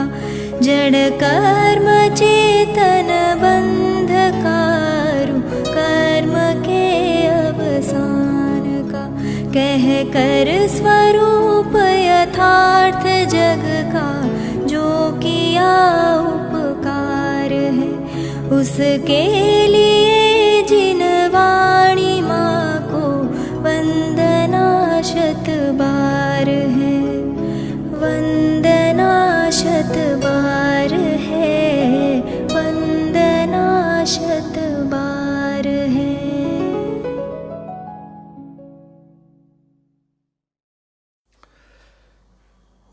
का जड़ कर्म चेतन बंधकारु कर्म के अवसान का कह कर स्वरूप यथार्थ जग का जो किया उपकार है उसके लिए जिन वाणी माँ को वंदना शत बार है वंदना शत बार है वंदना शत बार है।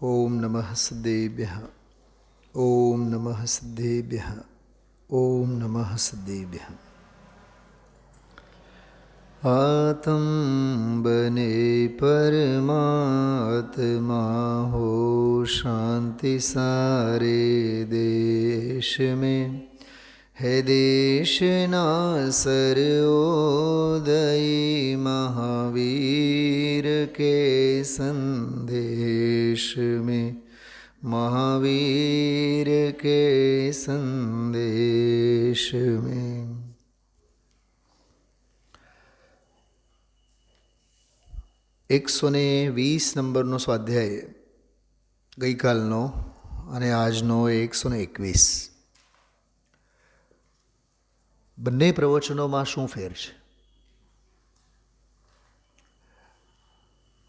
ओम नमः सिद्धेभ्यः ओम नमः सिद्धेभ्यः ओम नमः सिद्धेभ्यः। आत्म बने परमात्मा हो शांति सारे देश में है देश ना सर्वोदयी महावीर के संदेश में महावीर के संदेश में। 120 નંબરનો સ્વાધ્યાય ગઈકાલનો અને આજનો 121. બંને પ્રવચનોમાં શું ફેર છે?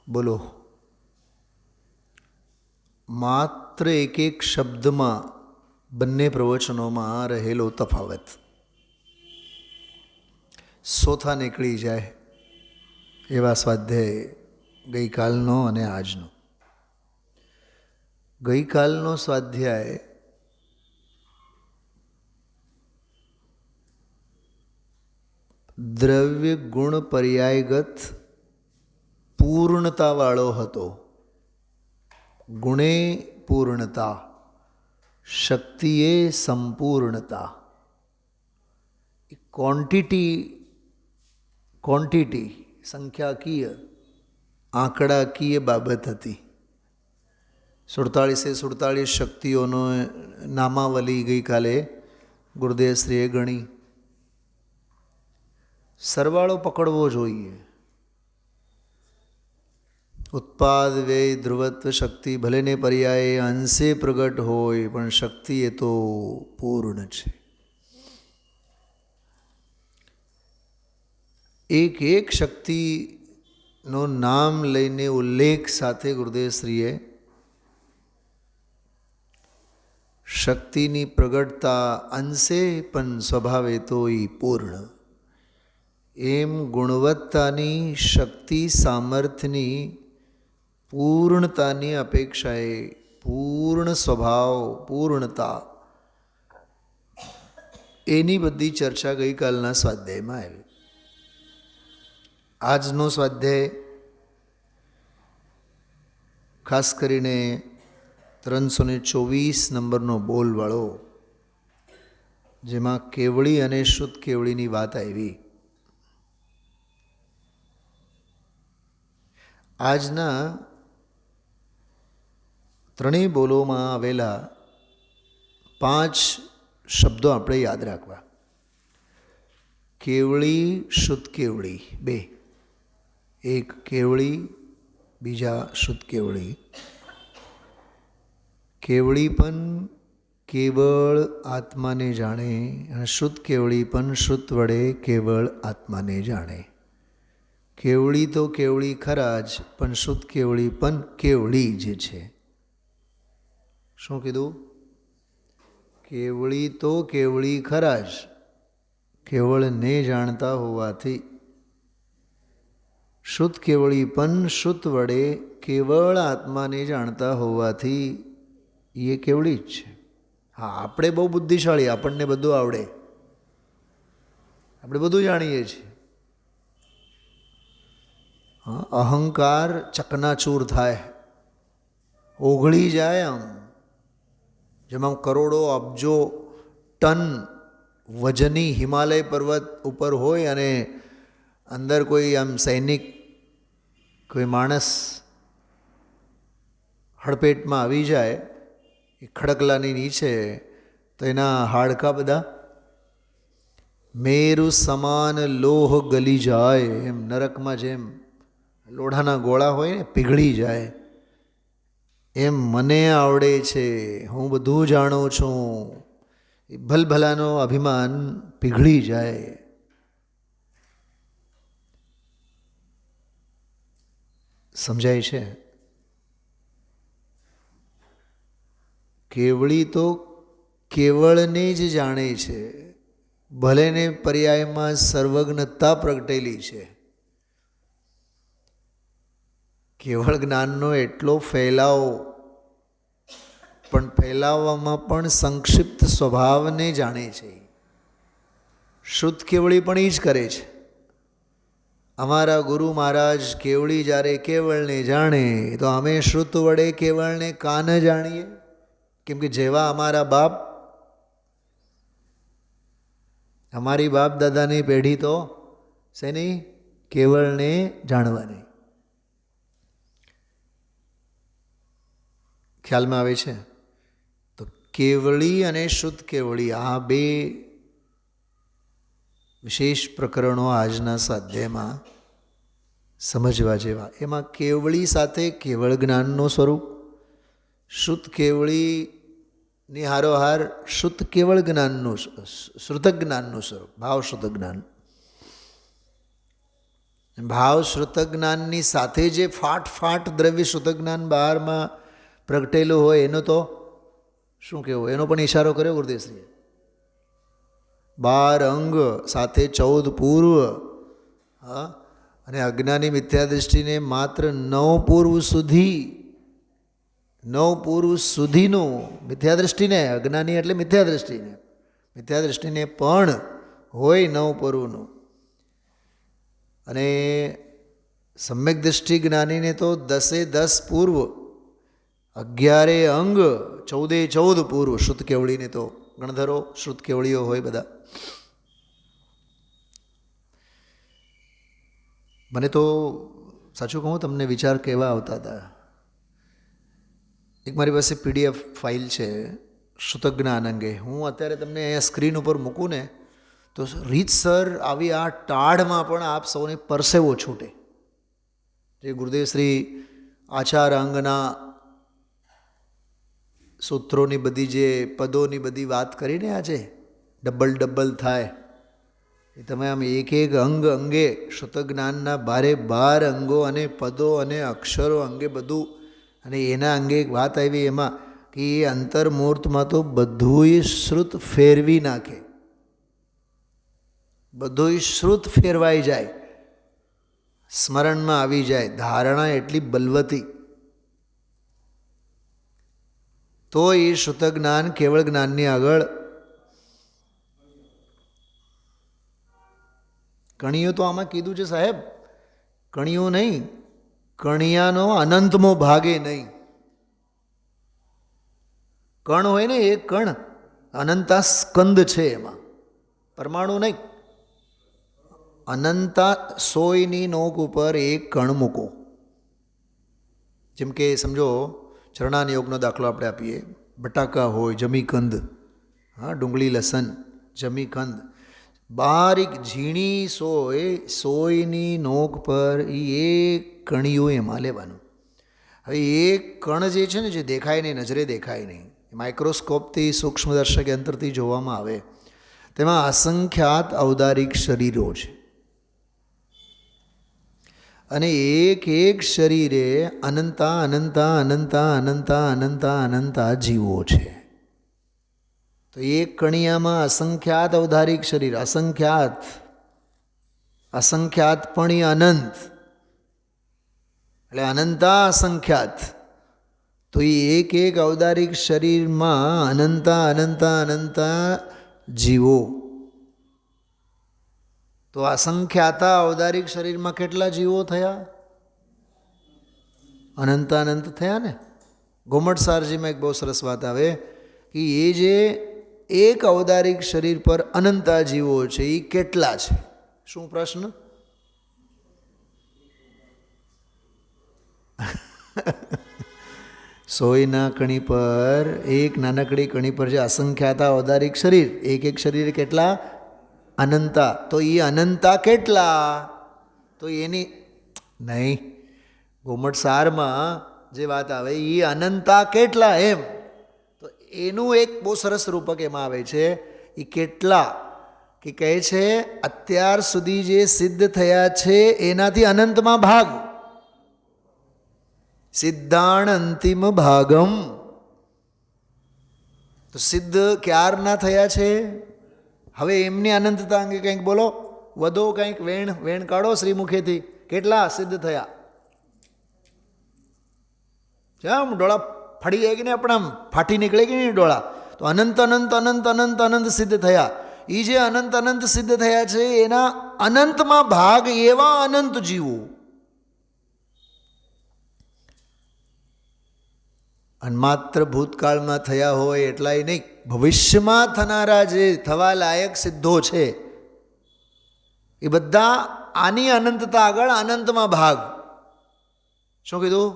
બોલો. માત્ર એક એક શબ્દમાં બંને પ્રવચનોમાં રહેલો તફાવત સોથા નીકળી જાય એવા સ્વાધ્યાય ગઈકાલનો અને આજનો. ગઈકાલનો સ્વાધ્યાય દ્રવ્ય ગુણ પર્યાયગત પૂર્ણતાવાળો હતો. ગુણે પૂર્ણતા, શક્તિએ સંપૂર્ણતા. ક્વોન્ટિટી સંખ્યાકીય આંકડાકીય બાબત હતી. 47 શક્તિઓનો નામાવલી ગઈકાલે ગુરુદેવશ્રીએ ગણી. સરવાળો પકડવો જોઈએ. ઉત્પાદ વ્યય ધ્રુવત્વ શક્તિ ભલેને પર્યાયે અંશે પ્રગટ હોય પણ શક્તિ એ તો પૂર્ણ છે. એક એક શક્તિનો નામ લઈને ઉલ્લેખ સાથે ગુરુદેવશ્રીએ શક્તિની પ્રગટતા અંશે પણ સ્વભાવે તો એ પૂર્ણ એમ ગુણવત્તાની શક્તિ સામર્થ્યની પૂર્ણતાની અપેક્ષાએ પૂર્ણ સ્વભાવ પૂર્ણતા એની બધી ચર્ચા ગઈકાલના સ્વાધ્યાયમાં આવી. આજનો સ્વાધ્યાય ખાસ કરીને 324 નંબરનો બોલવાળો, જેમાં કેવળી અને શુદ્ધ કેવળીની વાત આવી. આજના ત્રણેય બોલોમાં આવેલા 5 શબ્દો આપણે યાદ રાખવા. કેવળી, શુદ્ધ કેવળી બે. એક કેવળી, બીજા શુદ્ધ કેવળી. કેવળી પણ કેવળ આત્માને જાણે અને શુદ્ધ કેવળી પણ શુદ્ધ વડે કેવળ આત્માને જાણે. કેવળી તો કેવળી ખરા જ, પણ શુદ્ધ કેવળી પણ કેવળી જ છે. શું કીધું? કેવળી તો કેવળી ખરા જ, કેવળને જાણતા હોવાથી. શુદ્ધ કેવળી પણ શુદ્ધ વડે કેવળ આત્માને જાણતા હોવાથી એ કેવળી જ છે. હા, આપણે બહુ બુદ્ધિશાળી, આપણને બધું આવડે, આપણે બધું જાણીએ છીએ. હા, અહંકાર ચકનાચૂર થાય, ઓગળી જાય. આમ જેમાં કરોડો અબજો ટન વજની હિમાલય પર્વત ઉપર હોય અને અંદર કોઈ આમ સૈનિક, કોઈ માણસ હડપેટમાં આવી જાય એ ખડકલાની નીચે તો એના હાડકા બધા મેરુ સમાન લોહ ગલી જાય, એમ નરકમાં જેમ લોઢાના ગોળા હોય ને પીગળી જાય, એમ મને આવડે છે, હું બધું જાણું છું, એ ભલભલાનો અભિમાન પીગળી જાય. સમજાય છે? કેવળી તો કેવળને જ જાણે છે, ભલેને પર્યાયમાં સર્વજ્ઞતા પ્રગટેલી છે. કેવળ જ્ઞાનનો એટલો ફેલાવો, પણ ફેલાવવામાં પણ સંક્ષિપ્ત સ્વભાવને જાણે છે. શુદ્ધ કેવળી પણ એ જ કરે છે. અમારા ગુરુ મહારાજ કેવળી જ્યારે કેવળને જાણે તો અમે શ્રુત વડે કેવળને કાન જાણીએ, કેમ કે જેવા અમારા બાપ, અમારી બાપ દાદાની પેઢી તો શેની? કેવળને જાણવાની. ખ્યાલમાં આવે છે? તો કેવળી અને શુદ્ધ કેવળી આ બે વિશેષ પ્રકરણો આજના સ્વાધ્યાયમાં સમજવા જેવા. એમાં કેવળી સાથે કેવળ જ્ઞાનનું સ્વરૂપ, શુદ્ધ કેવળીની હારોહાર શુદ્ધ કેવળ જ્ઞાનનું, શ્રુતક જ્ઞાનનું સ્વરૂપ, ભાવ શ્રુતક જ્ઞાન. ભાવ શ્રુતક જ્ઞાનની સાથે જે ફાટ દ્રવ્ય શ્રુતક જ્ઞાન બહારમાં પ્રગટેલું હોય એનો તો શું કહેવું? એનો પણ ઇશારો કર્યો ગુરુદેવશ્રીએ. 12 અંગ સાથે 14 પૂર્વ, હા, અને અજ્ઞાની મિથ્યાદૃષ્ટિને માત્ર 9 પૂર્વ સુધી, 9 પૂર્વ સુધીનું મિથ્યાદૃષ્ટિને, અજ્ઞાની એટલે મિથ્યાદૃષ્ટિને, મિથ્યાદૃષ્ટિને પણ હોય 9 પૂર્વનું, અને સમ્યક દૃષ્ટિ જ્ઞાનીને તો 10 પૂર્વ, 11 અંગ, 14 પૂર્વ. શ્રુત કેવળીને તો ગણધરો શ્રુત કેવળીઓ હોય બધા. મને તો સાચું કહું તમને વિચાર કેવા આવતા હતા. એક મારી પાસે PDF ફાઇલ છે શ્રુતક જ્ઞાન અંગે. હું અત્યારે તમને અહીંયા સ્ક્રીન ઉપર મૂકું ને તો રીતસર આવી આ ટાઢમાં પણ આપ સૌને પરસેવો છૂટે. જે ગુરુદેવ શ્રી આચાર અંગના સૂત્રોની બધી, જે પદોની બધી વાત કરીને આજે ડબલ થાય એ તમે આમ એક અંગ અંગે શ્રુત જ્ઞાનના 12 અંગો અને પદો અને અક્ષરો અંગે બધું, અને એના અંગે એક વાત આવી એમાં કે એ અંતર્મૂર્તમાં તો બધુંય શ્રુત ફેરવી નાખે, બધુંય શ્રુત ફેરવાઈ જાય, સ્મરણમાં આવી જાય. ધારણા એટલી બલવતી. તો એ શ્રુત જ્ઞાન કેવળ જ્ઞાનની આગળ કણિયું તો આમાં કીધું છે સાહેબ, કણિયું નહીં, કણિયાનો અનંતમો ભાગે નહીં. કણ હોય ને, એક કણ અનંતા સ્કંદ છે, એમાં પરમાણુ નહીં. અનંતા 100ની નોક ઉપર એક કણ મૂકો. જેમ કે સમજો ચરણાન યોગનો દાખલો આપણે આપીએ. બટાકા હોય, જમીકંદ, હા, ડુંગળી લસણ, જમીકંદ, બારીક ઝીણી સોયની નોક પર એક કણિયું એમાં લેવાનું. હવે એક કણ જે છે ને, જે દેખાય નહીં, નજરે દેખાય નહીં, માઇક્રોસ્કોપથી સૂક્ષ્મદર્શક યંત્રથી જોવામાં આવે, તેમાં અસંખ્યાત અવદારિક શરીરો છે, અને એક શરીરે અનંતા જીવો છે. તો એક કણિયામાં અસંખ્યાત અવધારિક શરીર, અસંખ્યાત પણ એ અનંત, એટલે અનંતા અસંખ્યાત. તો એ એક અવધારિક શરીરમાં અનંતા જીવો. તો અસંખ્યાતા અવધારિક શરીરમાં કેટલા જીવો થયા? અનંત થયા ને. ઘુમટ સારજીમાં એક બહુ સરસ વાત આવે કે એ જે એક અવધારિક શરીર પર અનંતા જીવો છે એ કેટલા છે? શું પ્રશ્ન? સોયના કણી પર, એક નાનકડી કણી પર જે અસંખ્યાતા ઔદારિક શરીર, એક એક શરીર કેટલા? અનંતા. તો એ અનંતા કેટલા? તો એની નહીં, ઘુમટ સારમાં જે વાત આવે એ અનંતા કેટલા એમ. તો એનું એક બહુ સરસ રૂપક એમાં આવે છે. એ કેટલા કે કહે છે અત્યાર સુધી જે સિદ્ધ થયા છે એનાથી અનંતમાં ભાગ. સિદ્ધાણ અંતિમ ભાગમ. તો સિદ્ધ ક્યારના થયા છે? હવે એમની અનંતતા અંગે કંઈક બોલો, વધો કંઈક વેણ કાઢો શ્રીમુખેથી. કેટલા સિદ્ધ થયા? આમ ડોળા ફાડી જાય કે નહીં, આપણે આમ ફાટી નીકળે કે નહીં ડોળા? તો અનંત અનંત અનંત અનંત અનંત સિદ્ધ થયા. એ જે અનંત અનંત સિદ્ધ થયા છે એના અનંતમાં ભાગ એવા અનંત જીવો. અને માત્ર ભૂતકાળમાં થયા હોય એટલાય નહીં, ભવિષ્યમાં થનારા જે થવા લાયક સિદ્ધો છે એ બધા આની અનંતતા આગળ અનંતમાં ભાગ. શું કીધું?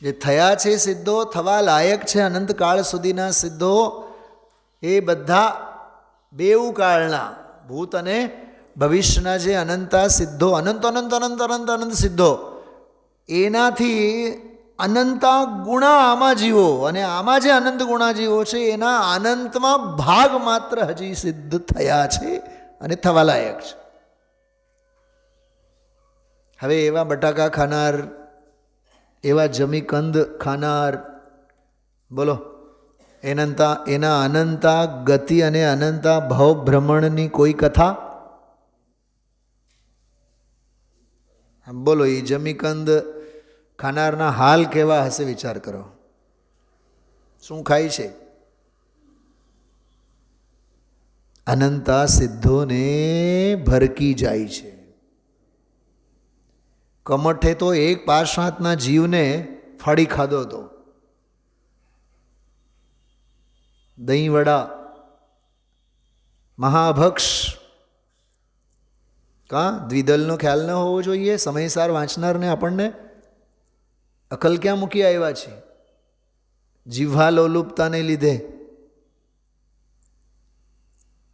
જે થયા છે સિદ્ધો, થવા લાયક છે અનંતકાળ સુધીના સિદ્ધો, એ બધા બેઉ કાળના ભૂત અને ભવિષ્યના જે અનંતા સિદ્ધો, અનંત અનંત અનંત અનંત અનંત સિદ્ધો, એનાથી અનંતા ગુણા આમાં જીવો, અને આમાં જે અનંત ગુણા જીવો છે એના અનંતમાં ભાગ માત્ર હજી સિદ્ધ થયા છે અને થવા લાયક છે. હવે એવા બટાકા ખાનાર, એવા જમીકંદ ખાનાર, બોલો એના અનંતા ગતિ અને અનંતા ભવ ભ્રમણની કોઈ કથા? બોલો, એ જમીકંદ ખાનારના હાલ કેવા હશે વિચાર કરો. શું ખાય છે? અનંતા સિદ્ધોને ભરકી જાય છે. કમઠે તો એક પાર્શ્વાંતના જીવને ફાડી ખાધો હતો. દહીં વડા, મહાભક્ષ. દ્વિદલનો ખ્યાલ ન હોવો જોઈએ સમયસાર વાંચનારને. આપણને અકલ ક્યાં મૂકી આવ્યા છે? જીહ્વા લોલુપતાને લીધે.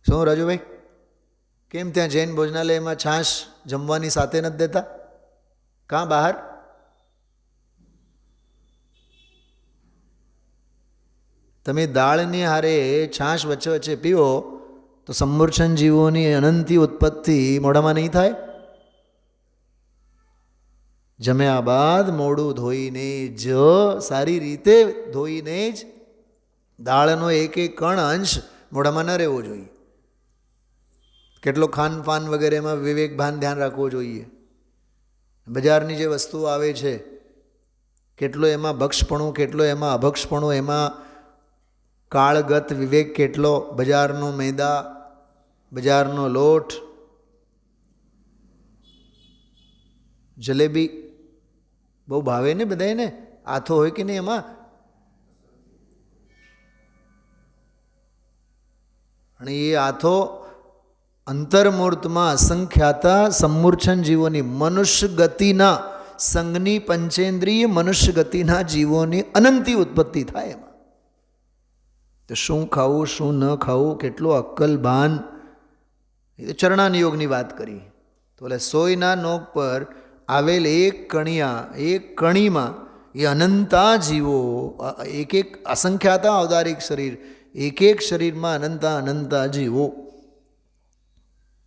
શું રાજુભાઈ, કેમ ત્યાં જૈન ભોજનાલયમાં છાશ જમવાની સાથે નથી દેતા? કાં બહાર? તમે દાળની હારે છાશ વચ્ચે વચ્ચે પીવો તો સમૂર્છન જીવોની અનંતી ઉત્પત્તિ મોઢામાં નહીં થાય? જમ્યા બાદ મોઢું ધોઈને જ, સારી રીતે ધોઈને જ, દાળનો એક એક કણ અંશ મોઢામાં ન રહેવો જોઈએ. કેટલો ખાનપાન વગેરેમાં વિવેક ભાન ધ્યાન રાખવું જોઈએ. બજારની જે વસ્તુઓ આવે છે, કેટલો એમાં ભક્ષપણું, કેટલો એમાં અભક્ષપણું, એમાં કાળગત વિવેક કેટલો. બજારનો મેદા, બજારનો લોટ, જલેબી બહુ ભાવે ને બધાને. આથો હોય કે નહીં એમાં? અને એ આથો અંતર્મૂર્તમાં અસંખ્યાતા સમૂર્છન જીવોની, મનુષ્ય ગતિના સંઘની પંચેન્દ્રિય મનુષ્ય ગતિના જીવોની અનંતી ઉત્પત્તિ થાય એમાં. તો શું ખાવું, શું ન ખાવું, કેટલો અક્કલ ભાન. એ તો ચરણાનિયોગની વાત કરી. તો એટલે સોયના નોક પર આવેલ એક કણિયા, એક કણીમાં એ અનંતા જીવો, એક એક અસંખ્યાતા ઔદારિક શરીર, એક એક શરીરમાં અનંતા અનંતા જીવો.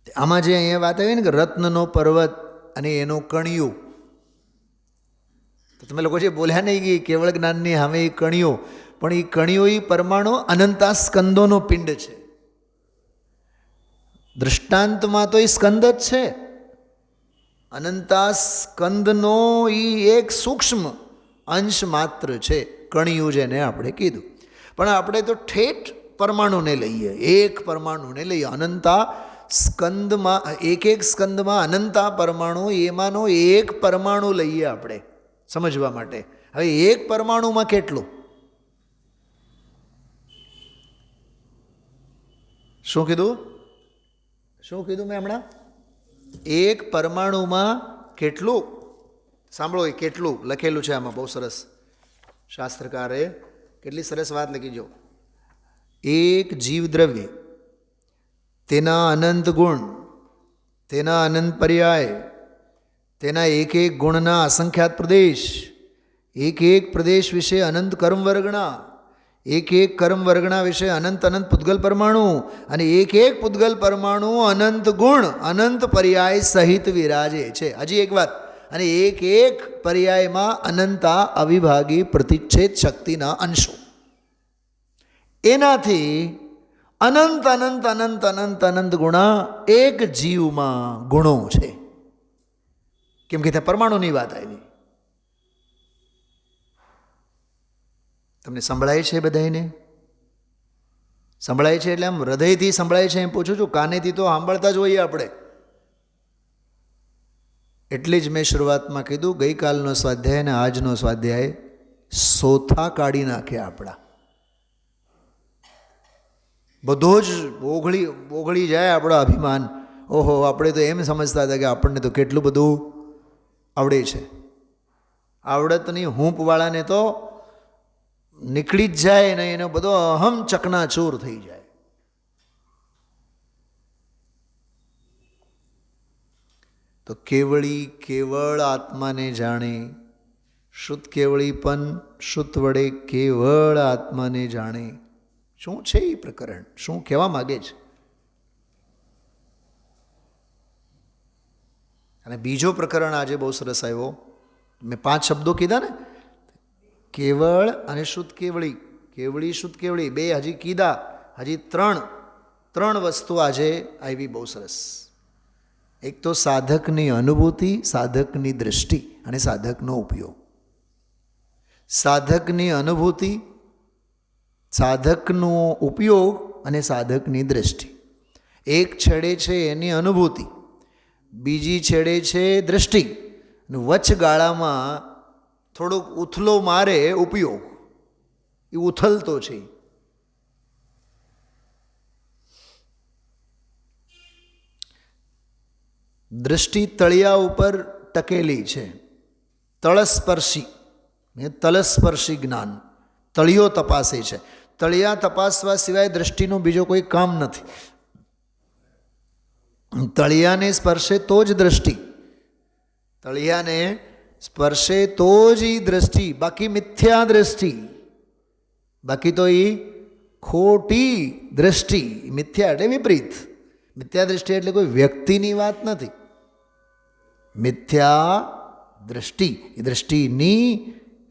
આમાં જે અહીંયા વાત આવી ને કે રત્નનો પર્વત અને એનો કણિયો, તો તમે લોકો જે બોલ્યા નહીં કે કેવળ જ્ઞાનની સામે એ કણિયો, પણ એ કણિયો એ પરમાણુ અનંતા સ્કંદોનો પિંડ છે. દૃષ્ટાંતમાં તો એ સ્કંદ જ છે. અનંતા સ્કંદનો એ એક સૂક્ષ્મ અંશ માત્ર છે કણિયું, જેને આપણે કીધું. પણ આપણે તો ઠેઠ પરમાણુને લઈએ, એક પરમાણુને લઈએ. અનંતા સ્કંદમાં, એક એક સ્કંદમાં અનંતા પરમાણુ, એમાંનો એક પરમાણુ લઈએ આપણે સમજવા માટે. હવે એક પરમાણુમાં કેટલું? શું કીધું? શું કીધું મેં હમણાં? એક પરમાણુમાં કેટલું? સાંભળો, એ કેટલું લખેલું છે આમાં, બહુ સરસ. શાસ્ત્રકારે કેટલી સરસ વાત લખી જો. એક જીવદ્રવ્ય, તેના અનંત ગુણ, તેના અનંત પર્યાય, તેના એક એક ગુણના અસંખ્યાત પ્રદેશ, એક એક પ્રદેશ વિશે અનંત કર્મ વર્ગણા, એક એક કર્મ વર્ગણા વિશે અનંત અનંત પૂતગલ પરમાણુ, અને એક એક પૂતગલ પરમાણુ અનંત ગુણ અનંત પર્યાય સહિત વિરાજે છે. હજી એક વાત, અને એક એક પર્યાયમાં અનંતા અવિભાગી પ્રતિચ્છેદ શક્તિના અંશો. એનાથી અનંત અનંત અનંત અનંત અનંત ગુણા એક જીવમાં ગુણો છે. કેમ કે ત્યાં પરમાણુની વાત આવી. તમને સંભળાય છે બધાને? સંભળાય છે એટલે આમ હૃદયથી સંભળાય છે એમ પૂછું છું, કાનેથી તો સાંભળતા જ હોઈએ આપણે. એટલે જ મેં શરૂઆતમાં કીધું, ગઈકાલનો સ્વાધ્યાય અને આજનો સ્વાધ્યાય સોથા કાઢી નાખ્યા આપણા. બધો જ ઓગળી જાય આપણો અભિમાન. ઓહો, આપણે તો એમ સમજતા હતા કે આપણને તો કેટલું બધું આવડે છે. આવડતની હૂંપવાળાને તો નીકળી જ જાય ને એનો બધો અહમ ચકનાચૂર થઈ જાય. તો કેવળી કેવળ આત્માને જાણે, શુદ્ધ કેવળી પણ શુદ્ધ વડે કેવળ આત્માને જાણે. શું છે એ પ્રકરણ? શું કહેવા માગે છે? અને બીજો પ્રકરણ આજે બહુ સરસ આવ્યો. મેં 5 શબ્દો કીધા ને, કેવળ અને શુદ્ધ કેવળી, કેવળી શુદ્ધ કેવળી, 2 હજી કીધા, હજી 3 વસ્તુ આજે આવી બહુ સરસ. એક તો સાધકની અનુભૂતિ, સાધકની દૃષ્ટિ અને સાધકનો ઉપયોગ. સાધકની અનુભૂતિ, સાધકનો ઉપયોગ અને સાધકની દૃષ્ટિ. એક છેડે છે એની અનુભૂતિ, બીજી છેડે છે દૃષ્ટિ, અને વચગાળામાં થોડોક ઉથલો મારે ઉપયોગ. એ ઉથલતો છે. દૃષ્ટિ તળિયા ઉપર ટકેલી છે, તળસ્પર્શી તલસ્પર્શી જ્ઞાન. તળિયો તપાસે છે. તળિયા તપાસવા સિવાય દૃષ્ટિનું બીજો કોઈ કામ નથી. તળિયાને સ્પર્શે તો જ દૃષ્ટિ, તળિયાને સ્પર્શે તો જ એ દૃષ્ટિ, બાકી મિથ્યા દૃષ્ટિ, બાકી તો એ ખોટી દૃષ્ટિ. મિથ્યા એટલે વિપરીત. મિથ્યા દૃષ્ટિ એટલે કોઈ વ્યક્તિની વાત નથી. મિથ્યા દૃષ્ટિ એ દૃષ્ટિની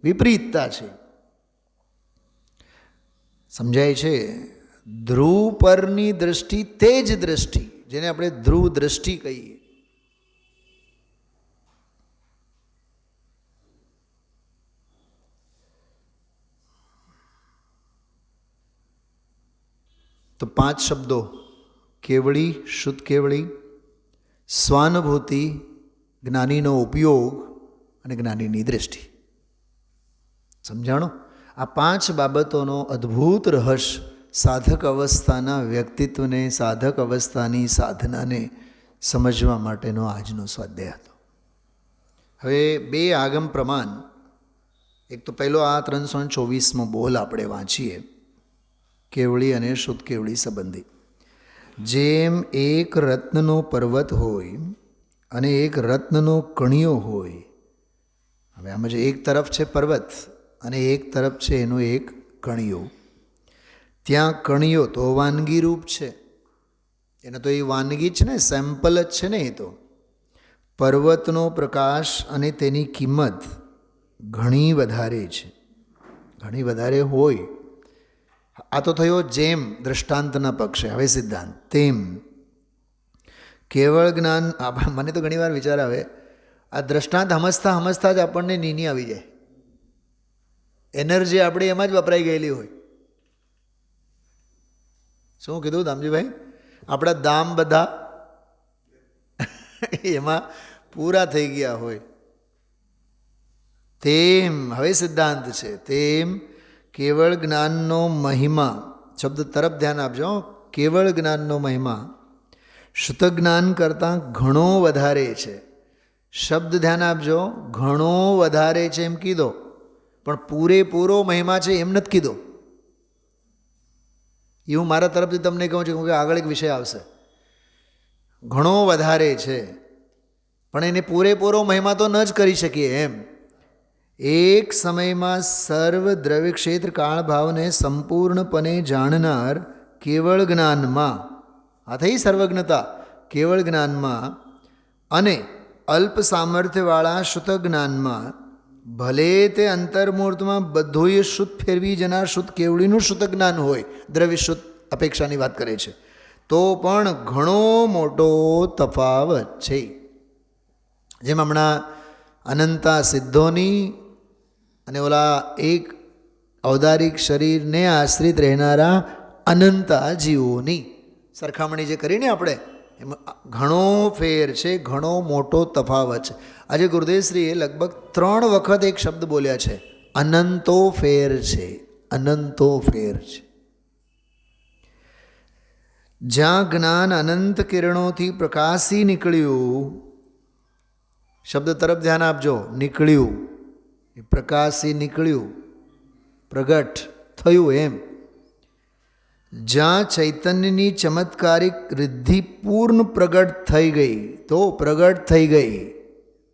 વિપરીતતા છે. સમજાય છે? ધ્રુવ પરની દૃષ્ટિ તે જ દૃષ્ટિ, જેને આપણે ધ્રુવ દૃષ્ટિ કહીએ. તો 5 શબ્દો: કેવળી, શુદ્ધ કેવળી, સ્વાનુભૂતિ, જ્ઞાનીનો ઉપયોગ અને જ્ઞાનીની દૃષ્ટિ. સમજાણો? આ 5 બાબતોનો અદ્ભુત રહસ્ય સાધક અવસ્થાના વ્યક્તિત્વને, સાધક અવસ્થાની સાધનાને સમજવા માટેનો આજનો સ્વાધ્યાય હતો. હવે 2 આગમ પ્રમાણ. એક તો પહેલો આ 324મો બોલ આપણે વાંચીએ, કેવળી અને શુદ્ધ કેવળી સંબંધી. જેમ એક રત્નનો પર્વત હોય અને એક રત્નનો કણિયો હોય. હવે આમાં જે એક તરફ છે પર્વત અને એક તરફ છે એનો એક કણિયો. ત્યાં કણિયો તો વાનગી રૂપ છે, એને તો એ વાનગી છે ને, સેમ્પલ જ છે ને. એ તો પર્વતનો પ્રકાશ અને તેની કિંમત ઘણી વધારે છે, ઘણી વધારે હોય. આ તો થયો જેમ દૃષ્ટાંતના પક્ષે. હવે સિદ્ધાંત. તેમ કેવળ જ્ઞાન. મને તો ઘણીવાર વિચાર આવે, આ દૃષ્ટાંત સમજતા જ આપણને નીની આવી જાય. એનર્જી આપણી એમાં જ વપરાઈ ગયેલી હોય. શું કીધું દામજીભાઈ? આપણા દામ બધા એમાં પૂરા થઈ ગયા હોય. તેમ હવે સિદ્ધાંત છે. તેમ કેવળ જ્ઞાનનો મહિમા, શબ્દ તરફ ધ્યાન આપજો. કેવળ જ્ઞાનનો મહિમા શુદ્ધ જ્ઞાન કરતાં ઘણો વધારે છે. શબ્દ ધ્યાન આપજો, ઘણો વધારે છે એમ કીધો. પણ પૂરેપૂરો મહિમા છે એમ નથી કીધો. એ હું મારા તરફથી તમને કહું છું કે આગળ એક વિષય આવશે, ઘણો વધારે છે પણ એને પૂરેપૂરો મહિમા તો ન જ કરી શકીએ એમ. એક સમયમાં સર્વ દ્રવ્ય ક્ષેત્ર કાળ ભાવને સંપૂર્ણપણે જાણનાર કેવળ જ્ઞાનમાં, આ થઈ સર્વજ્ઞતા, કેવળ જ્ઞાનમાં અને અલ્પ સામર્થ્યવાળા શુદ્ધ જ્ઞાનમાં, ભલે તે અંતર્મૂર્તમાં બધુંય શુદ્ધ ફેરવી જનાર શુદ્ધ કેવળીનું શુદ્ધ જ્ઞાન હોય, દ્રવ્ય શુદ્ધ અપેક્ષાની વાત કરે છે, તો પણ ઘણો મોટો તફાવત છે. જેમ હમણાં અનંતા સિદ્ધોની અને ઓલા એક ઔદારિક શરીરને આશ્રિત રહેનારા અનંતા જીવોની સરખામણી જે કરીને આપણે, એમાં ઘણો ફેર છે, ઘણો મોટો તફાવત છે. આજે ગુરુદેવશ્રીએ લગભગ 3 વખત એક શબ્દ બોલ્યા છે, અનંતો ફેર છે, અનંતો ફેર છે. જ્યાં જ્ઞાન અનંત કિરણોથી પ્રકાશી નીકળ્યું, શબ્દ તરફ ધ્યાન આપજો, નીકળ્યું, પ્રકાશી નીકળ્યું, પ્રગટ થયું એમ. જ્યાં ચૈતન્યની ચમત્કારિક રિદ્ધિ પૂર્ણ પ્રગટ થઈ ગઈ, તો પ્રગટ થઈ ગઈ,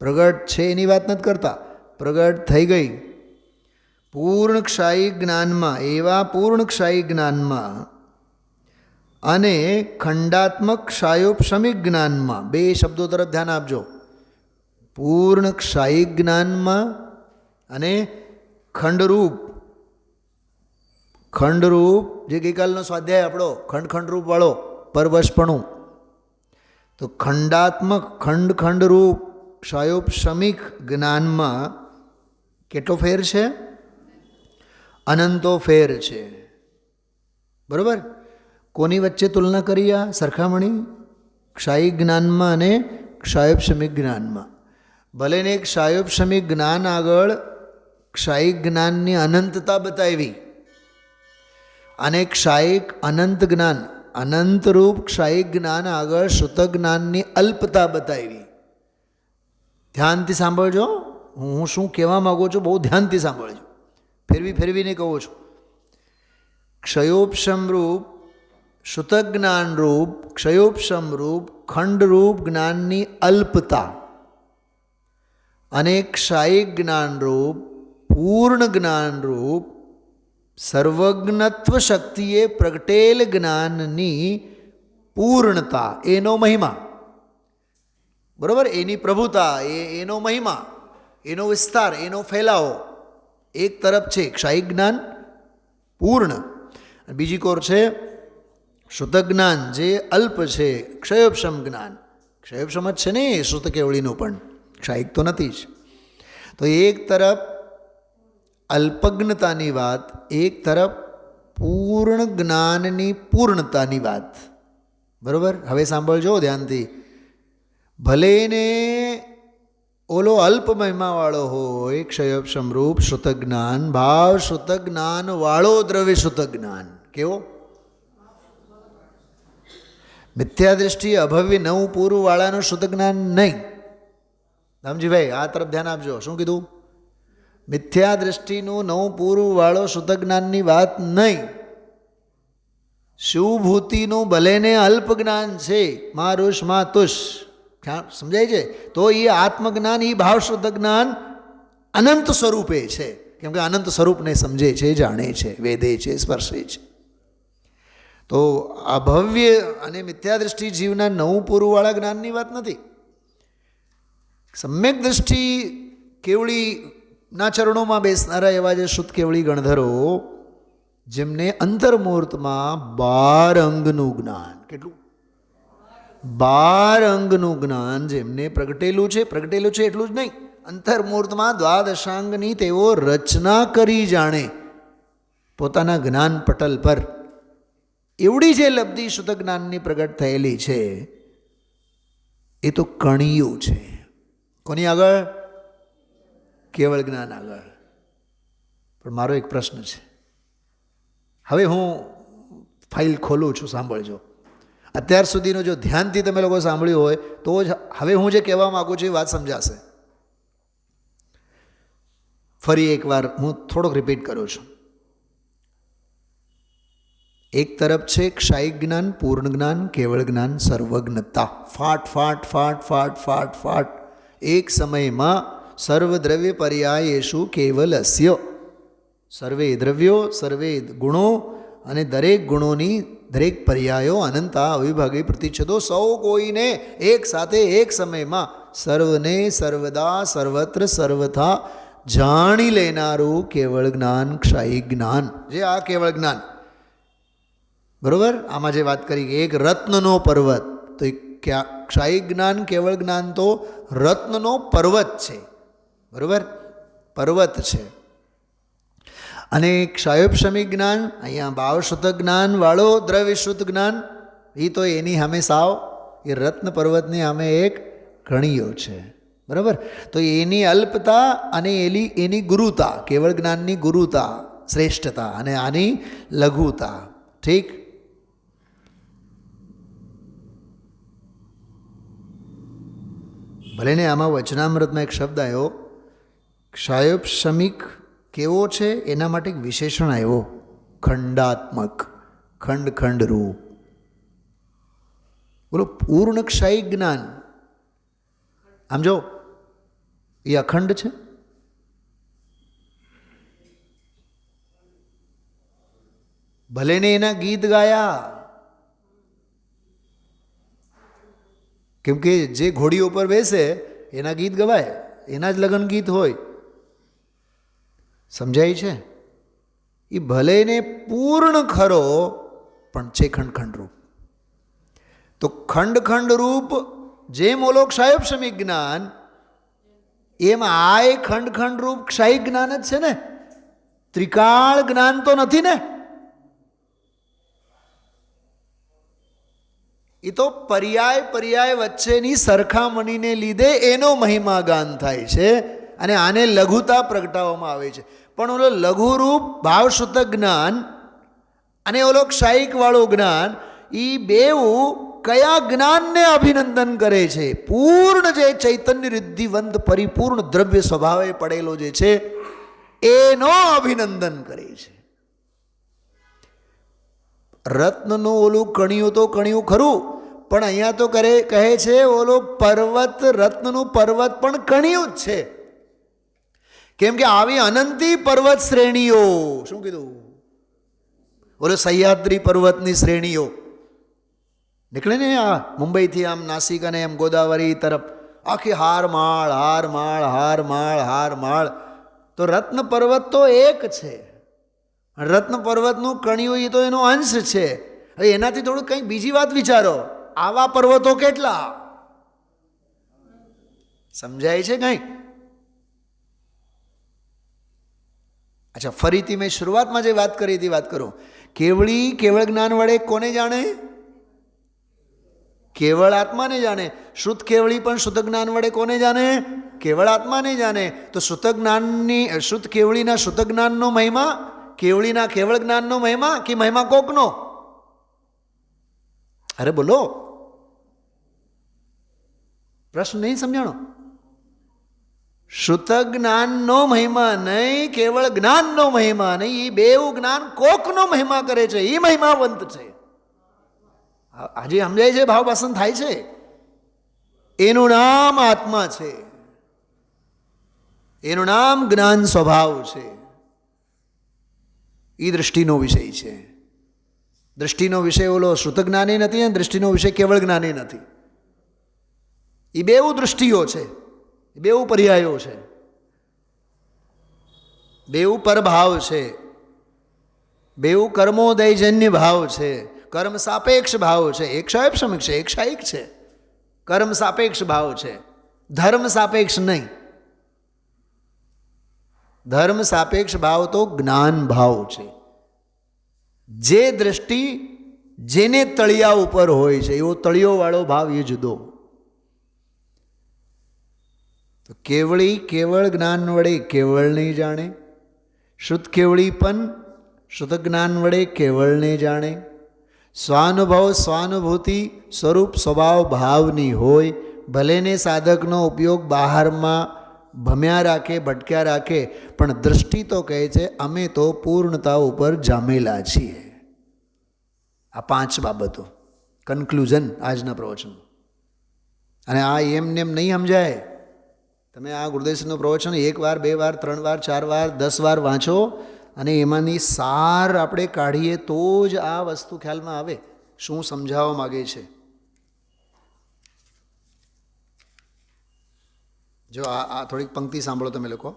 પ્રગટ છે એની વાત નથી કરતા, પ્રગટ થઈ ગઈ પૂર્ણ ક્ષાયી જ્ઞાનમાં, એવા પૂર્ણ ક્ષાયી જ્ઞાનમાં અને ખંડાત્મક ક્ષાયોપશમિક જ્ઞાનમાં. 2 શબ્દો તરફ ધ્યાન આપજો, પૂર્ણ ક્ષાયી જ્ઞાનમાં અને ખંડરૂપ, ખંડરૂપ જે ગઈકાલનો સ્વાધ્યાય આપણો ખંડરૂપ વાળો પરવશપણું, તો ખંડાત્મક ખંડરૂપ ક્ષાયોપશમિક જ્ઞાનમાં કેટલો ફેર છે? અનંતો ફેર છે. બરાબર? કોની વચ્ચે તુલના કરી આ સરખામણી? ક્ષાયી જ્ઞાનમાં અને ક્ષાયોપશમિક જ્ઞાનમાં. ભલે ને ક્ષાયોપશમિક જ્ઞાન આગળ ક્ષાયિક જ્ઞાનની અનંતતા બતાવી અને ક્ષાયિક અનંત જ્ઞાન, અનંતરૂપ ક્ષાયિક જ્ઞાન આગળ શુદ્ધ જ્ઞાનની અલ્પતા બતાવી. ધ્યાનથી સાંભળજો, હું શું કહેવા માગું છું, બહુ ધ્યાનથી સાંભળજો, ફેરવીને કહું છું. ક્ષયોપશમરૂપ શુદ્ધ જ્ઞાનરૂપ, ક્ષયોપશમરૂપ ખંડરૂપ જ્ઞાનની અલ્પતા અને ક્ષાયિક જ્ઞાનરૂપ પૂર્ણ જ્ઞાનરૂપ સર્વજ્ઞત્વ શક્તિએ પ્રગટેલ જ્ઞાનની પૂર્ણતા, એનો મહિમા, બરાબર, એની પ્રભુતા, એનો મહિમા, એનો વિસ્તાર, એનો ફેલાવો એક તરફ છે ક્ષાયિક જ્ઞાન પૂર્ણ, બીજી કોર છે શુદ્ધ જ્ઞાન જે અલ્પ છે, ક્ષયોપશમ જ્ઞાન. ક્ષયોપશમ જ છે ને એ શુદ્ધ કેવળીનું, પણ ક્ષાયિક તો નથી જ. તો એક તરફ અલ્પજ્ઞતાની વાત, એક તરફ પૂર્ણ જ્ઞાનની પૂર્ણતાની વાત. બરાબર? હવે સાંભળજો ધ્યાનથી. ભલે ને ઓલો અલ્પ મહિમાવાળો હોય ક્ષયોપશમરૂપ શુદ્ધ જ્ઞાન, ભાવ શુદ્ધ જ્ઞાન વાળો દ્રવ્ય શુદ્ધ જ્ઞાન, કેવો? મિથ્યા દૃષ્ટિ અભવ્ય નવું પૂરું વાળાનું શુદ્ધ જ્ઞાન નહીં. રામજીભાઈ આ તરફ ધ્યાન આપજો. શું કીધું? મિથ્યા દૃષ્ટિનું નવું પૂરું વાળો શુદ્ધ જ્ઞાનની વાત નહીં. શિવભૂતિનું ભલે ને અલ્પ જ્ઞાન છે, મારુષ મા તુષ, સમજાય છે? તો એ આત્મજ્ઞાન, એ ભાવ શુદ્ધ જ્ઞાન અનંત સ્વરૂપે છે, કેમ કે અનંત સ્વરૂપને સમજે છે, જાણે છે, વેદે છે, સ્પર્શે છે. તો અભવ્ય અને મિથ્યા દૃષ્ટિ જીવના નવું પૂરુંવાળા જ્ઞાનની વાત નથી. સમ્યક દૃષ્ટિ કેવળીના ચરણોમાં બેસનારા એવા જે શુદ્ધ કેવળી ગણધરો, જેમને અંતર્મુહૂર્તમાં 12 અંગનું જ્ઞાન, કેટલું? 12 અંગનું જ્ઞાન જેમને પ્રગટેલું છે એટલું જ નહીં, અંતર્મુહૂર્તમાં 12 અંગની તેઓ રચના કરી જાણે પોતાના જ્ઞાન પટલ પર. એવડી જે લબ્ધિ શુદ્ધ જ્ઞાનની પ્રગટ થયેલી છે એ તો કણિયું છે. કોની આગળ? કેવળ જ્ઞાન આગળ. પણ મારો એક પ્રશ્ન છે, હવે હું ફાઇલ ખોલું છું, સાંભળજો. અત્યાર સુધીનું જો ધ્યાનથી તમે લોકો સાંભળ્યું હોય તો જ હવે હું જે કહેવા માગું છું એ વાત સમજાશે. ફરી એકવાર હું થોડોક રિપીટ કરું છું. એક તરફ છે ક્ષાયિક જ્ઞાન, પૂર્ણ જ્ઞાન, કેવળ જ્ઞાન, સર્વજ્ઞતા. ફાટ ફાટ ફાટ ફાટ ફાટ ફાટ એક સમયમાં સર્વદ્રવ્ય પર્યાયેષુ કેવલસ્ય, સર્વે દ્રવ્યો, સર્વે ગુણો અને દરેક ગુણોની દરેક પર્યાયો અનંતા અવિભાગી પ્રતિચ્છેદો, સૌ કોઈને એક સાથે એક સમયમાં સર્વને સર્વદા સર્વત્ર સર્વથા જાણી લેનારું કેવળ જ્ઞાન, ક્ષાયિક જ્ઞાન. જે આ કેવળ જ્ઞાન, બરોબર, આમાં જે વાત કરી કે એક રત્નનો પર્વત, તો એક ક્ષાયિક જ્ઞાન, કેવળ જ્ઞાન તો રત્નનો પર્વત છે, બરોબર, પર્વત છે. અને ક્ષાયોપશમિક જ્ઞાન, અહીંયા ભાવશુદ્ધ જ્ઞાન વાળો દ્રવ્યશુદ્ધ જ્ઞાન, એ તો એની સામે સાવ એ રત્ન પર્વતની સામે એક કણીઓ છે, બરાબર. તો એની અલ્પતા અને એની ગુરુતા, કેવળ જ્ઞાનની ગુરુતા, શ્રેષ્ઠતા, અને આની લઘુતા. ઠીક. ભલે ને આમાં વચનામૃતમાં એક શબ્દ આવ્યો, ક્ષાયોપશમિક કેવો છે એના માટે એક વિશેષણ આવ્યો, ખંડાત્મક, ખંડ ખંડ રૂપ. બોલો, પૂર્ણ ક્ષાયિક જ્ઞાન આમ જો એ અખંડ છે, ભલે ને એના ગીત ગાયા, કેમ કે જે ઘોડી ઉપર બેસે એના ગીત ગવાય, એના જ લગ્ન ગીત હોય, સમજાય છે. એ ભલે ને પૂર્ણ ખરો પણ છે ખંડ ખંડ રૂપ. તો ખંડ ખંડ રૂપ જેમ ઓલો ક્ષાયોપશમિક જ્ઞાન, એમ આ એ ખંડ ખંડ રૂપ ક્ષાયિક જ્ઞાન જ છે ને, ત્રિકાળ જ્ઞાન તો નથી ને. એ તો પર્યાય પર્યાય વચ્ચેની સરખામણીને લીધે એનો મહિમા ગાન થાય છે અને આને લઘુતા પ્રગટાવવામાં આવે છે. પણ ઓલો લઘુરૂપ ભાવશુદ્ધ જ્ઞાન અને ઓલો ક્ષાયિક વાળું જ્ઞાન, એ બેઉ કયા જ્ઞાનને અભિનંદન કરે છે? પૂર્ણ જે ચૈતન્ય રિદ્ધિવંત પરિપૂર્ણ દ્રવ્ય સ્વભાવે પડેલો જે છે એનો અભિનંદન કરે છે. રત્નનું ઓલું કણિયું તો કણિયું ખરું, પણ અહીંયા તો કહે છે ઓલો પર્વત, રત્નનું પર્વત પણ કણિયું જ છે. કેમ કે આવી અનંતી પર્વત શ્રેણીઓ, શું કીધું, ઓલો સહ્યાદ્રી પર્વતની શ્રેણીઓ નીકળે ને આ મુંબઈથી આમ નાસિક અને એમ ગોદાવરી તરફ, આખી હારમાળ હારમાળ હારમાળ હારમાળ. તો રત્ન પર્વત તો એક છે, રત્ન પર્વતનું કણિયું એ તો એનો અંશ છે. હવે એનાથી થોડું કંઈક બીજી વાત વિચારો, આવા પર્વતો કેટલા? સમજાય છે કંઈક? અચ્છા, ફરીથી મેં શરૂઆતમાં જે વાત કરી હતી વાત કરું. કેવળી કેવળ જ્ઞાન વડે કોને જાણે? કેવળ આત્માને જાણે. શુદ્ધ કેવળી પણ શુદ્ધ જ્ઞાન વડે કોને જાણે? કેવળ આત્માને જાણે. તો શુદ્ધ જ્ઞાનની, શુદ્ધ કેવળીના શુદ્ધ જ્ઞાનનો મહિમા, કેવળીના કેવળ જ્ઞાનનો મહિમા, કે મહિમા કોકનો? અરે બોલો, પ્રશ્ન નહીં સમજાણો? શુદ્ધ જ્ઞાનનો મહિમા નહીં, કેવળ જ્ઞાનનો મહિમા નહીં, એ બેઉ જ્ઞાન કોકનો મહિમા કરે છે, એ મહિમાવંત છે. આજે સમજાય છે, ભાવ પસંદ થાય છે. એનું નામ આત્મા છે, એનું નામ જ્ઞાન સ્વભાવ છે. એ દૃષ્ટિનો વિષય છે. દૃષ્ટિનો વિષય ઓલો શુદ્ધ જ્ઞાની નથી અને દૃષ્ટિનો વિષય કેવળ જ્ઞાની નથી. એ બેઉ દૃષ્ટિઓ છે, બેઉ પર્યાયો છે, બેઉ પરભાવ છે, બેઉ કર્મોદયજન્ય ભાવ છે, કર્મ સાપેક્ષ ભાવ છે. એક ક્ષાયોપશમિક છે, એક ક્ષાયિક છે. કર્મ સાપેક્ષ ભાવ છે, ધર્મ સાપેક્ષ નહીં. ધર્મ સાપેક્ષ ભાવ તો જ્ઞાન ભાવ છે. જે દ્રષ્ટિ જેને તળિયા ઉપર હોય છે એવો તળિયો વાળો ભાવ એ જુદો. તો કેવળી કેવળ જ્ઞાન વડે કેવળને જાણે, શુદ્ધ કેવળી પણ શુદ્ધ જ્ઞાન વડે કેવળને જાણે. સ્વાનુભવ સ્વાનુભૂતિ સ્વરૂપ સ્વભાવ ભાવની હોય, ભલે ને સાધકનો ઉપયોગ બહારમાં ભમ્યા રાખે, ભટક્યા રાખે, પણ દૃષ્ટિ તો કહે છે અમે તો પૂર્ણતા ઉપર જામેલા છીએ. આ 5 બાબતો કન્ક્લુઝન આજના પ્રવચન. અને આ એમને એમ નહીં સમજાય. તમે આ ગુરુદેવનું પ્રવચન 1 વાર, 2 વાર, 3 વાર, 4 વાર, 10 વાર વાંચો અને એમાંની સાર આપણે કાઢીએ તો જ આ વસ્તુ ખ્યાલમાં આવે શું સમજાવવા માગે છે. જો આ થોડીક પંક્તિ સાંભળો તમે લોકો.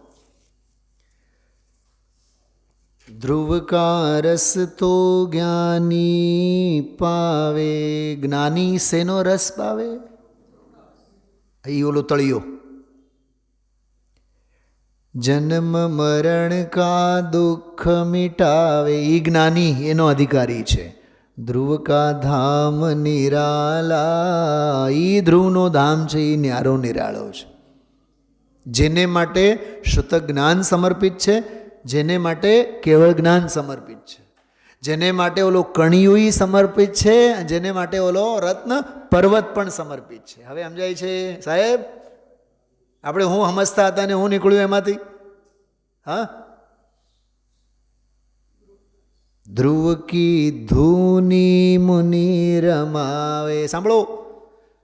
ધ્રુવ કા રસ તો જ્ઞાની પાવે. જ્ઞાની શેનો રસ પાવે? એ ઓલો તળિયો. જન્મ મરણ કા દુઃખ મિટાવે. એ જ્ઞાની એનો અધિકારી છે. ધ્રુવ કા ધામ નિરાલા. એ ધ્રુવનો ધામ છે, એ ન્યારો નિરાળો છે. જેને માટે શુદ્ધ જ્ઞાન સમર્પિત છે, જેને માટે કેવળ જ્ઞાન સમર્પિત છે, જેને માટે ઓલો કણિયું સમર્પિત છે, જેને માટે ઓલો રત્ન પર્વત પણ સમર્પિત છે. હવે સમજાય છે સાહેબ? આપણે હું સમજતા હતા ને હું નીકળ્યું એમાંથી? હા, ધ્રુવ કી ધૂની મુનિ રમાવે. સાંભળો,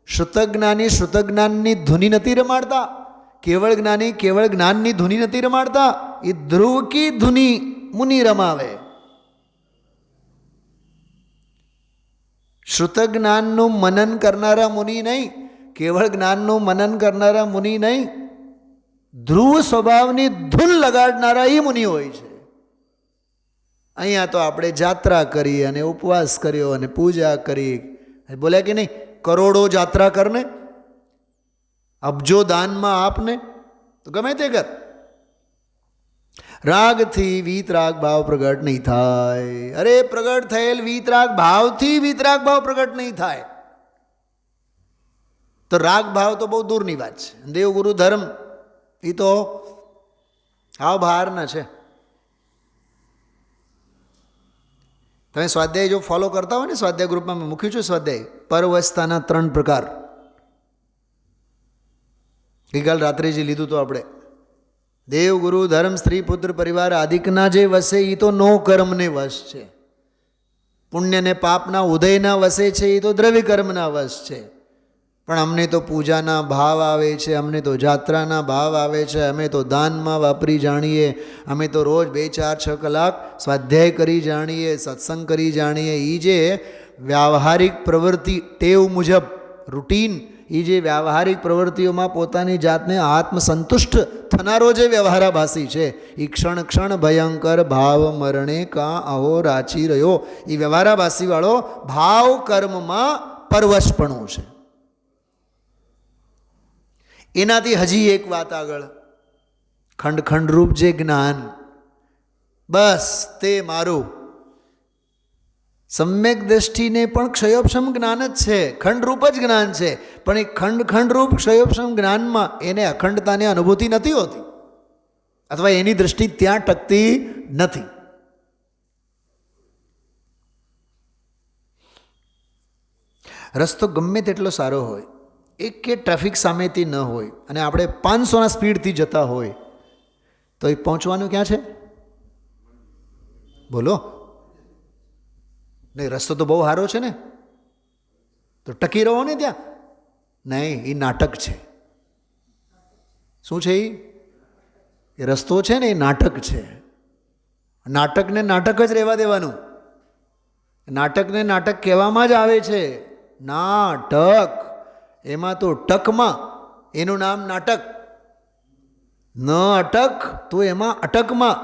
શુદ્ધ જ્ઞાની શુદ્ધ જ્ઞાનની ધૂની નથી રમાડતા, કેવળ જ્ઞાની કેવળ જ્ઞાનની ધૂની નથી રમાડતા. એ ધ્રુવ કી ધૂની મુનિ રમાવે. શુદ્ધ જ્ઞાનનું મનન કરનારા મુનિ નહીં, કેવળ જ્ઞાનનું મનન કરનારા મુનિ નહીં, ધ્રુવ સ્વભાવની ધૂન લગાડનારા એ મુનિ હોય છે. અહીંયા તો આપણે જાત્રા કરી અને ઉપવાસ કર્યો અને પૂજા કરી. બોલ્યા કે નહીં, કરોડો જાત્રા કરને, અબજો દાનમાં આપને, તો ગમે તે કર, રાગથી વીતરાગ ભાવ પ્રગટ નહીં થાય. અરે પ્રગટ થયેલ વીતરાગ ભાવથી વીતરાગ ભાવ પ્રગટ નહીં થાય તો રાગ ભાવ તો બહુ દૂરની વાત છે. દેવગુરુ ધર્મ એ તો હાવ બહારના છે. તમે સ્વાધ્યાય જો ફોલો કરતા હોય ને, સ્વાધ્યાય ગ્રુપમાં મેં મૂક્યું છે સ્વાધ્યાય પરવસ્થાના 3 પ્રકાર. ગઈકાલ રાત્રે જે લીધું તો આપણે, દેવ ગુરુ ધર્મ સ્ત્રી પુત્ર પરિવાર આદિકના જે વસે એ તો નો કર્મને વશ છે, પુણ્ય ને પાપના ઉદયના વસે છે એ તો દ્રવ્ય કર્મના વશ છે. પણ અમને તો પૂજાના ભાવ આવે છે, અમને તો જાત્રાના ભાવ આવે છે, અમે તો દાનમાં વાપરી જાણીએ, અમે તો રોજ 2, 4, 6 કલાક સ્વાધ્યાય કરી જાણીએ, સત્સંગ કરી જાણીએ. એ જે વ્યાવહારિક પ્રવૃત્તિ ટેવ મુજબ રૂટીન, એ જે વ્યાવહારિક પ્રવૃત્તિઓમાં પોતાની જાતને આત્મસંતુષ્ટ થનારો જે વ્યવહારાભાસી છે, એ ક્ષણ ક્ષણ ભયંકર ભાવ મરણે કા અહો રાચી રહ્યો. એ વ્યવહારાભાસીવાળો ભાવ કર્મમાં પરવશપણું છે. એનાથી હજી એક વાત આગળ, ખંડ ખંડરૂપ જે જ્ઞાન, બસ તે મારું. સમ્યક દ્રષ્ટિને પણ ક્ષયોપશમ જ્ઞાન જ છે, ખંડરૂપ જ જ્ઞાન છે. પણ એ ખંડ ખંડરૂપ ક્ષયોપશમ જ્ઞાનમાં એને અખંડતાની અનુભૂતિ નથી હોતી, અથવા એની દૃષ્ટિ ત્યાં ટકતી નથી. રસ્તો ગમે તેટલો સારો હોય, એક કે ટ્રાફિક સામેથી ન હોય અને આપણે 500ના સ્પીડથી જતા હોય તો એ પહોંચવાનું ક્યાં છે? બોલો. નહીં, રસ્તો તો બહુ સારો છે ને, તો ટકી રહો ને ત્યાં. નહીં, એ નાટક છે. શું છે એ રસ્તો છે ને, એ નાટક છે. નાટકને નાટક જ રહેવા દેવાનું. નાટકને નાટક કહેવામાં જ આવે છે. નાટક, એમાં તો ટકમાં એનું નામ નાટક. ન અટક તો એમાં અટકમાં.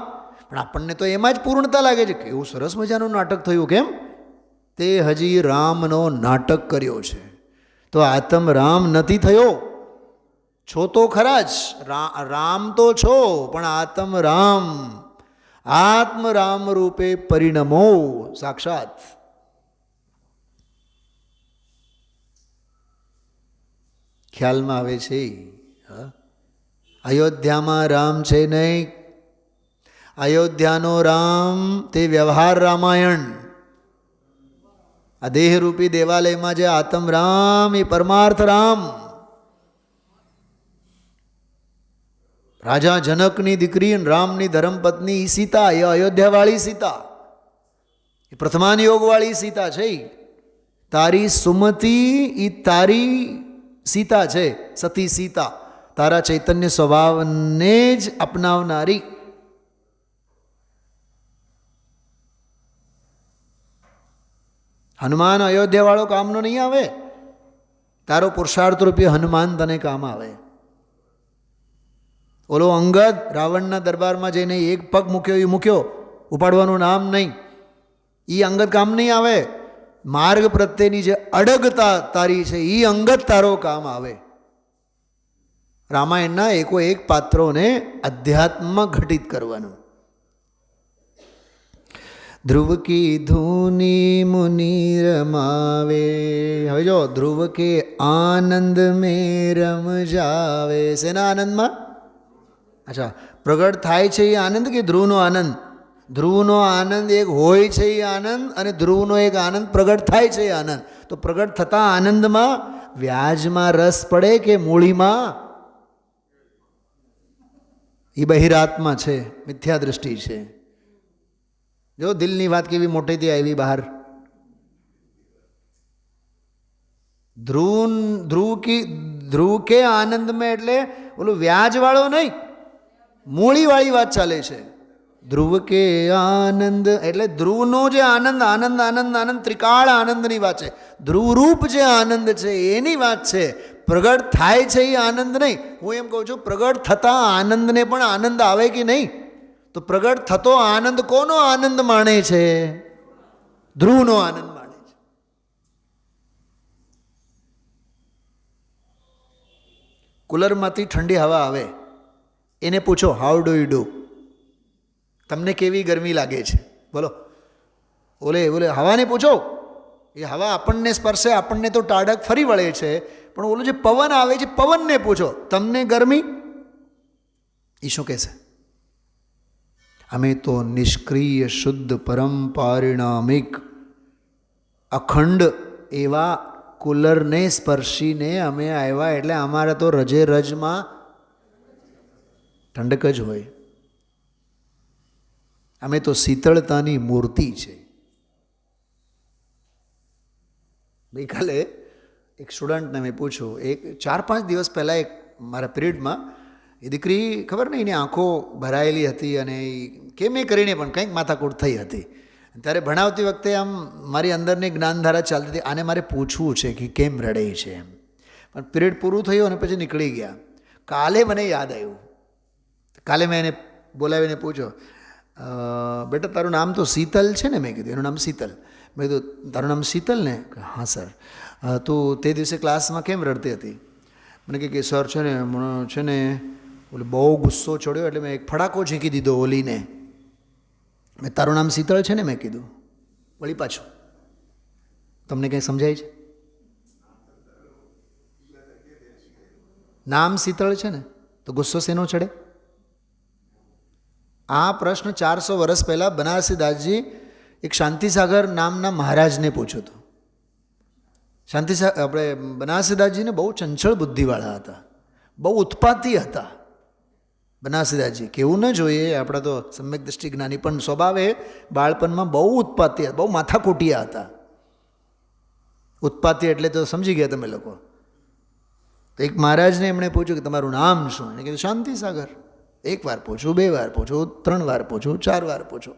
પણ આપણને તો એમાં જ પૂર્ણતા લાગે છે કે એવું સરસ મજાનું નાટક થયું. કેમ? તે હજી રામનો નાટક કર્યો છે. તો આત્મ રામ નથી થયો. છો તો ખરા જ, રામ તો છો, પણ આત્મ રામ રૂપે પરિણમો સાક્ષાત. ખ્યાલમાં આવે છે? અયોધ્યામાં રામ છે નહીં. અયોધ્યાનો રામ તે વ્યવહાર રામાયણ. આ દેહરૂપી દેવાલયમાં જે આત્મ રામ, એ પરમાર્થ રામ. રાજા જનકની દીકરી અને રામની ધર્મપત્ની સીતા, એ અયોધ્યાવાળી સીતા, એ પ્રથમાન યોગવાળી સીતા છે. તારી સુમતી એ તારી સીતા છે, સતી સીતા, તારા ચૈતન્ય સ્વભાવને જ અપનાવનારી. હનુમાન અયોધ્યાવાળો કામનો નહીં આવે, તારો પુરુષાર્થ રૂપી હનુમાન તને કામ આવે. ઓલો અંગદ રાવણના દરબારમાં જઈને એક પગ મૂક્યો એ મૂક્યો, ઉપાડવાનું નામ નહીં, એ અંગદ કામ નહીં આવે. માર્ગ પ્રત્યેની જે અડગતા તારી છે એ અંગત તારો કામ આવે. રામાયણના એકો એક પાત્રોને અધ્યાત્મ ઘટિત કરવાનું. ધ્રુવ કી ધૂની મુનિ રમાવે, હવે જો ધ્રુવ કે આનંદ મેં રમ જાવે. શેના આનંદમાં? અચ્છા, પ્રગટ થાય છે એ આનંદ કે ધ્રુવનો આનંદ? ધ્રુવનો આનંદ એક હોય છે એ આનંદ, અને ધ્રુવનો એક આનંદ પ્રગટ થાય છે એ આનંદ. તો પ્રગટ થતા આનંદમાં વ્યાજમાં રસ પડે કે મૂળીમાં? એ બહિરાત્મા છે, મિથ્યા દૃષ્ટિ છે. જો દિલની વાત કેવી મોટેથી આવી બહાર. ધ્રુવ કે આનંદ મેં એટલે ઓલું વ્યાજવાળો નહીં, મૂળીવાળી વાત ચાલે છે. ધ્રુવ કે આનંદ એટલે ધ્રુવનો જે આનંદ, આનંદ આનંદ આનંદ ત્રિકાળ આનંદની વાત છે. ધ્રુવરૂપ જે આનંદ છે એની વાત છે. પ્રગટ થાય છે એ આનંદ નહીં. હું એમ કહું છું, પ્રગટ થતા આનંદને પણ આનંદ આવે કે નહીં? તો પ્રગટ થતો આનંદ કોનો આનંદ માણે છે? ધ્રુવનો આનંદ માણે છે. કુલરમાંથી ઠંડી હવા આવે, એને પૂછો હાઉ ડુ યુ ડુ, તમને કેવી ગરમી લાગે છે? બોલો. ઓલે હવાને પૂછો, એ હવા આપણને સ્પર્શે, આપણને તો ટાઢક ફરી વળે છે, પણ ઓલો જે પવન આવે છે પવનને પૂછો તમને ગરમી, એ શું કહેશે? અમે તો નિષ્ક્રિય શુદ્ધ પરમ પારિણામિક અખંડ એવા કુલરને સ્પર્શીને અમે આવ્યા, એટલે અમારે તો રજે રજમાં ઠંડક જ હોય. અમે તો શીતળતાની મૂર્તિ છે. ગઈકાલે એક સ્ટુડન્ટને મેં પૂછ્યું, એક 4-5 દિવસ પહેલાં એક મારા પિરિયડમાં એ દીકરી, ખબર નહીં, એની આંખો ભરાયેલી હતી અને કેમ એ કરીને પણ કંઈક માથાકૂટ થઈ હતી. ત્યારે ભણાવતી વખતે આમ મારી અંદરની જ્ઞાનધારા ચાલતી હતી, આને મારે પૂછવું છે કે કેમ રડે છે એમ. પણ પિરિયડ પૂરું થયું અને પછી નીકળી ગયા. કાલે મને યાદ આવ્યું. કાલે મેં એને બોલાવીને પૂછ્યો, બેટા તારું નામ તો શીતલ છે ને? મેં કીધું એનું નામ શીતલ. મેં કીધું તારું નામ શીતલ ને? હા સર. તું તે દિવસે ક્લાસમાં કેમ રડતી હતી? મને કે સર છે ને મને છે ને ઓલે બહુ ગુસ્સો ચડ્યો એટલે મેં એક ફડાકો ઝીંકી દીધો ઓલીને. મેં તારું નામ શીતળ છે ને? મેં કીધું. વળી પાછું તમને કંઈ સમજાય છે? નામ શીતળ છે ને તો ગુસ્સો શેનો ચડે? આ પ્રશ્ન 400 વર્ષ પહેલાં બનારસી દાસજી એક શાંતિસાગર નામના મહારાજને પૂછ્યો હતો. આપણે બનારસી દાસજીને બહુ ચંચળ બુદ્ધિવાળા હતા, બહુ ઉત્પાતી હતા બનારસી દાસજી. કેવું ન જોઈએ, આપણા તો સમ્યક દ્રષ્ટિ જ્ઞાની, પણ સ્વભાવે બાળપણમાં બહુ ઉત્પાતી હતા, બહુ માથાકૂટિયા હતા. ઉત્પાતી એટલે તો સમજી ગયા તમે લોકો. તો એક મહારાજને એમણે પૂછ્યું કે તમારું નામ શું? એને કીધું શાંતિસાગર. 1 વાર પૂછું, 2 વાર પૂછું, 3 વાર પૂછું, 4 વાર પૂછું.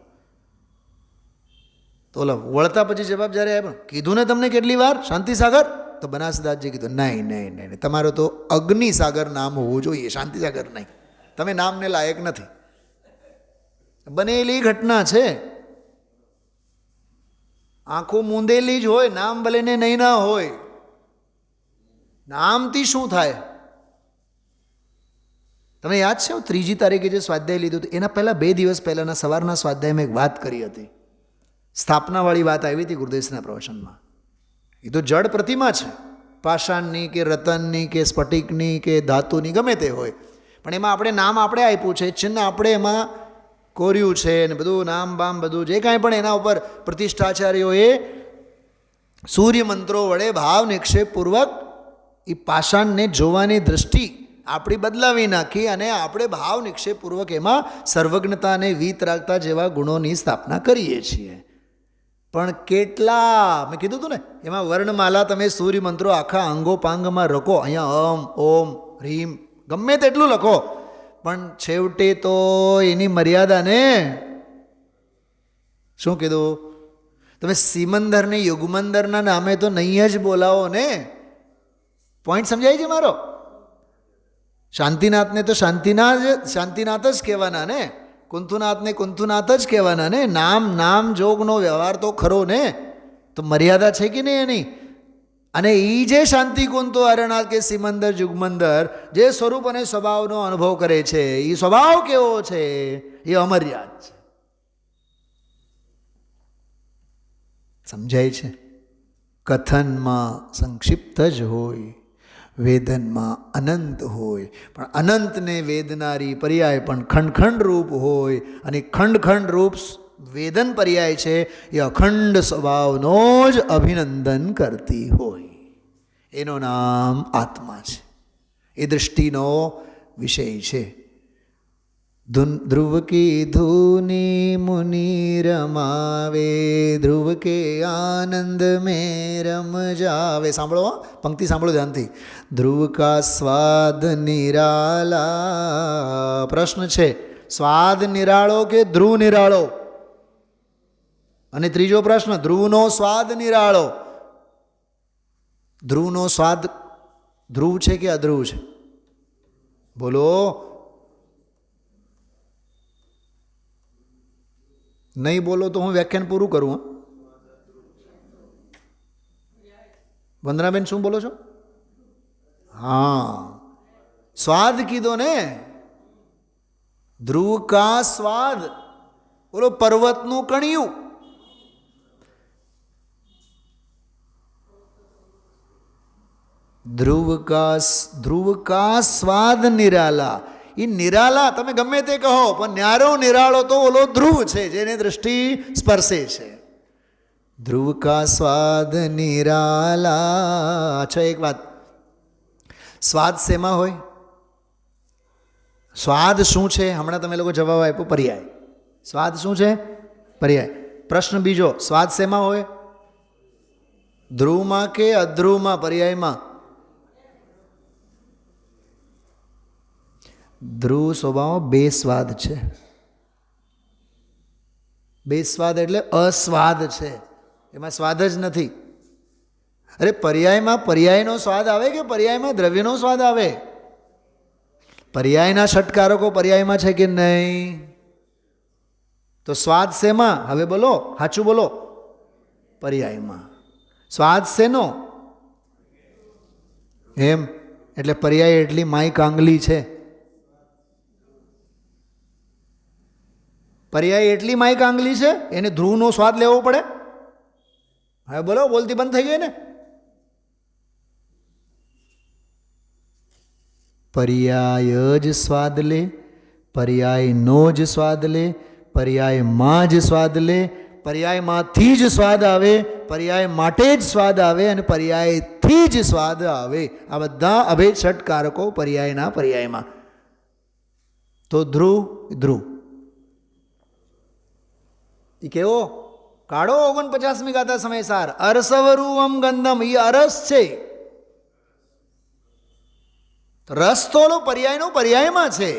તો ઓલા વળતા પછી જવાબ જ્યારે આવ્યો, કીધું ને તમને કેટલી વાર શાંતિસાગર? તો બનાસદાસજી કીધું નહીં, તમારો તો અગ્નિસાગર નામ હોવું જોઈએ, શાંતિસાગર નહીં. તમે નામને લાયક નથી. બનેલી ઘટના છે. આંખો મૂંદેલી જ હોય, નામ ભલે ને નહીં ના હોય. નામથી શું થાય? તમને યાદ છે 3જી તારીખે જે સ્વાધ્યાય લીધું હતું એના પહેલાં 2 દિવસ પહેલાંના સવારના સ્વાધ્યાયમાં એક વાત કરી હતી. સ્થાપનાવાળી વાત આવી હતી ગુરુદેવના પ્રવચનમાં. એ તો જડ પ્રતિમા છે, પાષાણની કે રતનની કે સ્ફટિકની કે ધાતુની, ગમે તે હોય, પણ એમાં આપણે નામ આપણે આપ્યું છે, ચિહ્ન આપણે એમાં કોર્યું છે ને બધું, નામ બામ બધું જે કાંઈ પણ એના ઉપર પ્રતિષ્ઠાચાર્યોએ સૂર્ય મંત્રો વડે ભાવ નિક્ષેપપૂર્વક એ પાષાણને જોવાની દૃષ્ટિ આપણી બદલાવી નાખી અને આપણે ભાવ નિક્ષેપપૂર્વક એમાં સર્વજ્ઞતા અને વીત રાખતા જેવા ગુણોની સ્થાપના કરીએ છીએ. પણ કેટલા, મેં કીધું હતું ને, એમાં વર્ણમાલા તમે સૂર્ય મંત્રો આખા અંગો પાંગમાં રખો, અહીંયા અમ ઓમ રીમ ગમે તેટલું લખો, પણ છેવટે તો એની મર્યાદા ને શું કીધું? તમે સિમંદરને યુગમંદરના નામે તો નહીં જ બોલાવો ને. પોઈન્ટ સમજાય છે મારો? શાંતિનાથને તો શાંતિનાથ જ કહેવાના ને, કુંથુનાથને કુંથુનાથ જ કહેવાના ને. નામ જોગનો વ્યવહાર તો ખરો ને, તો મર્યાદા છે કે નહીં એની? અને એ જે શાંતિ કુંતો હરનાથ કે સિમંદર જુગમંદર જે સ્વરૂપ અને સ્વભાવનો અનુભવ કરે છે, એ સ્વભાવ કેવો છે? એ અમર્યાદ છે. સમજાય છે? કથનમાં સંક્ષિપ્ત જ હોય, વેદનમાં અનંત હોય, પણ અનંતને વેદનારી પર્યાય પણ ખંડ રૂપ હોય, અને ખંડ રૂપ વેદન પર્યાય છે એ અખંડ સ્વભાવનો જ અભિનંદન કરતી હોય. એનું નામ આત્મા છે. એ દૃષ્ટિનો વિષય છે. ધ્રુવ કી ધૂની મુનિ રમાવે, ધ્રુવ કે આનંદ મેં રમ જાવે. સાંભળો, પંક્તિ સાંભળો ધ્યાનથી. ધ્રુવ કા સ્વાદ નિરાલા. પ્રશ્ન છે, સ્વાદ નિરાળો કે ધ્રુવ નિરાળો? અને ત્રીજો પ્રશ્ન, ધ્રુવનો સ્વાદ નિરાળો. ધ્રુવનો સ્વાદ ધ્રુવ છે કે અધ્રુવ છે? બોલો. નહીં બોલો તો હું વ્યાખ્યાન પૂરું કરું. વંદનાબેન શું બોલો છો? હા, સ્વાદ કીધો ને. ધ્રુવ કા સ્વાદ, બોલો પર્વતનું કણિયું. ધ્રુવ કા સ્વાદ નિરાલા. એ નિરાલા તમે ગમે તે કહો, પણ ન્યારો નિરાળો તો ઓલો ધ્રુવ છે જેને દૃષ્ટિ સ્પર્શે છે. ધ્રુવ કા સ્વાદ નિરાલા. અચ્છા, એક વાત, સ્વાદ શેમાં હોય? સ્વાદ શું છે? હમણાં તમે લોકો જવાબ આપ્યો પર્યાય. સ્વાદ શું છે? પર્યાય. પ્રશ્ન બીજો, સ્વાદ શેમાં હોય? ધ્રુવમાં કે અધ્રુવમાં, પર્યાયમાં? ધ્રુવ સ્વભાવમાં બે સ્વાદ છે. બે સ્વાદ એટલે અસ્વાદ છે, એમાં સ્વાદ જ નથી. અરે પર્યાયમાં પર્યાયનો સ્વાદ આવે કે પર્યાયમાં દ્રવ્યનો સ્વાદ આવે? પર્યાયના ષટકારકો પર્યાયમાં છે કે નહીં? તો સ્વાદ શેમાં? હવે બોલો, સાચું બોલો. પર્યાયમાં. સ્વાદ શેનો? એમ એટલે પર્યાય એટલી માય કાંગલી છે. પર્યાય એટલી માય કાંગલી છે, એને ધ્રુવનો સ્વાદ લેવો પડે? હવે બોલો, બોલતી બંધ થઈ ગઈ ને. પર્યાય જ સ્વાદ લે, પર્યાયનો જ સ્વાદ લે, પર્યાયમાં જ સ્વાદ લે, પર્યાયમાંથી જ સ્વાદ આવે, પર્યાય માટે જ સ્વાદ આવે, અને પર્યાયથી જ સ્વાદ આવે. આ બધા અભેદ ષટકારકો પર્યાયના પર્યાયમાં. તો ધ્રુવ એ કેવો? કાળો 49મી ગાથા સમયસાર. અરસવરૂવમ ગંધમ, એ અરસ છે. રસ તો પર્યાયનો પર્યાયમાં છે.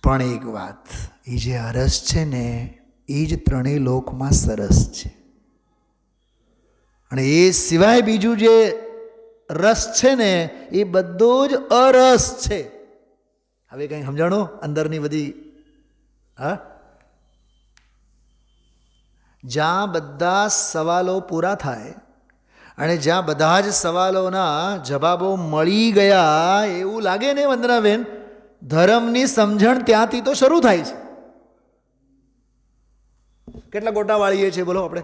પણ એક વાત, એ જે અરસ છે ને, એ જ ત્રણેય લોકમાં સરસ છે. અને એ સિવાય બીજું જે રસ છે ને, એ બધો જ અરસ છે. હવે કંઈ સમજાણો અંદરની બધી? હા, જ્યાં બધા સવાલો પૂરા થાય અને જ્યાં બધા જ સવાલોના જવાબો મળી ગયા એવું લાગે ને વંદનાબેન, ધર્મની સમજણ ત્યાંથી તો શરૂ થાય છે. કેટલા ગોટા વાળીએ છીએ બોલો આપણે?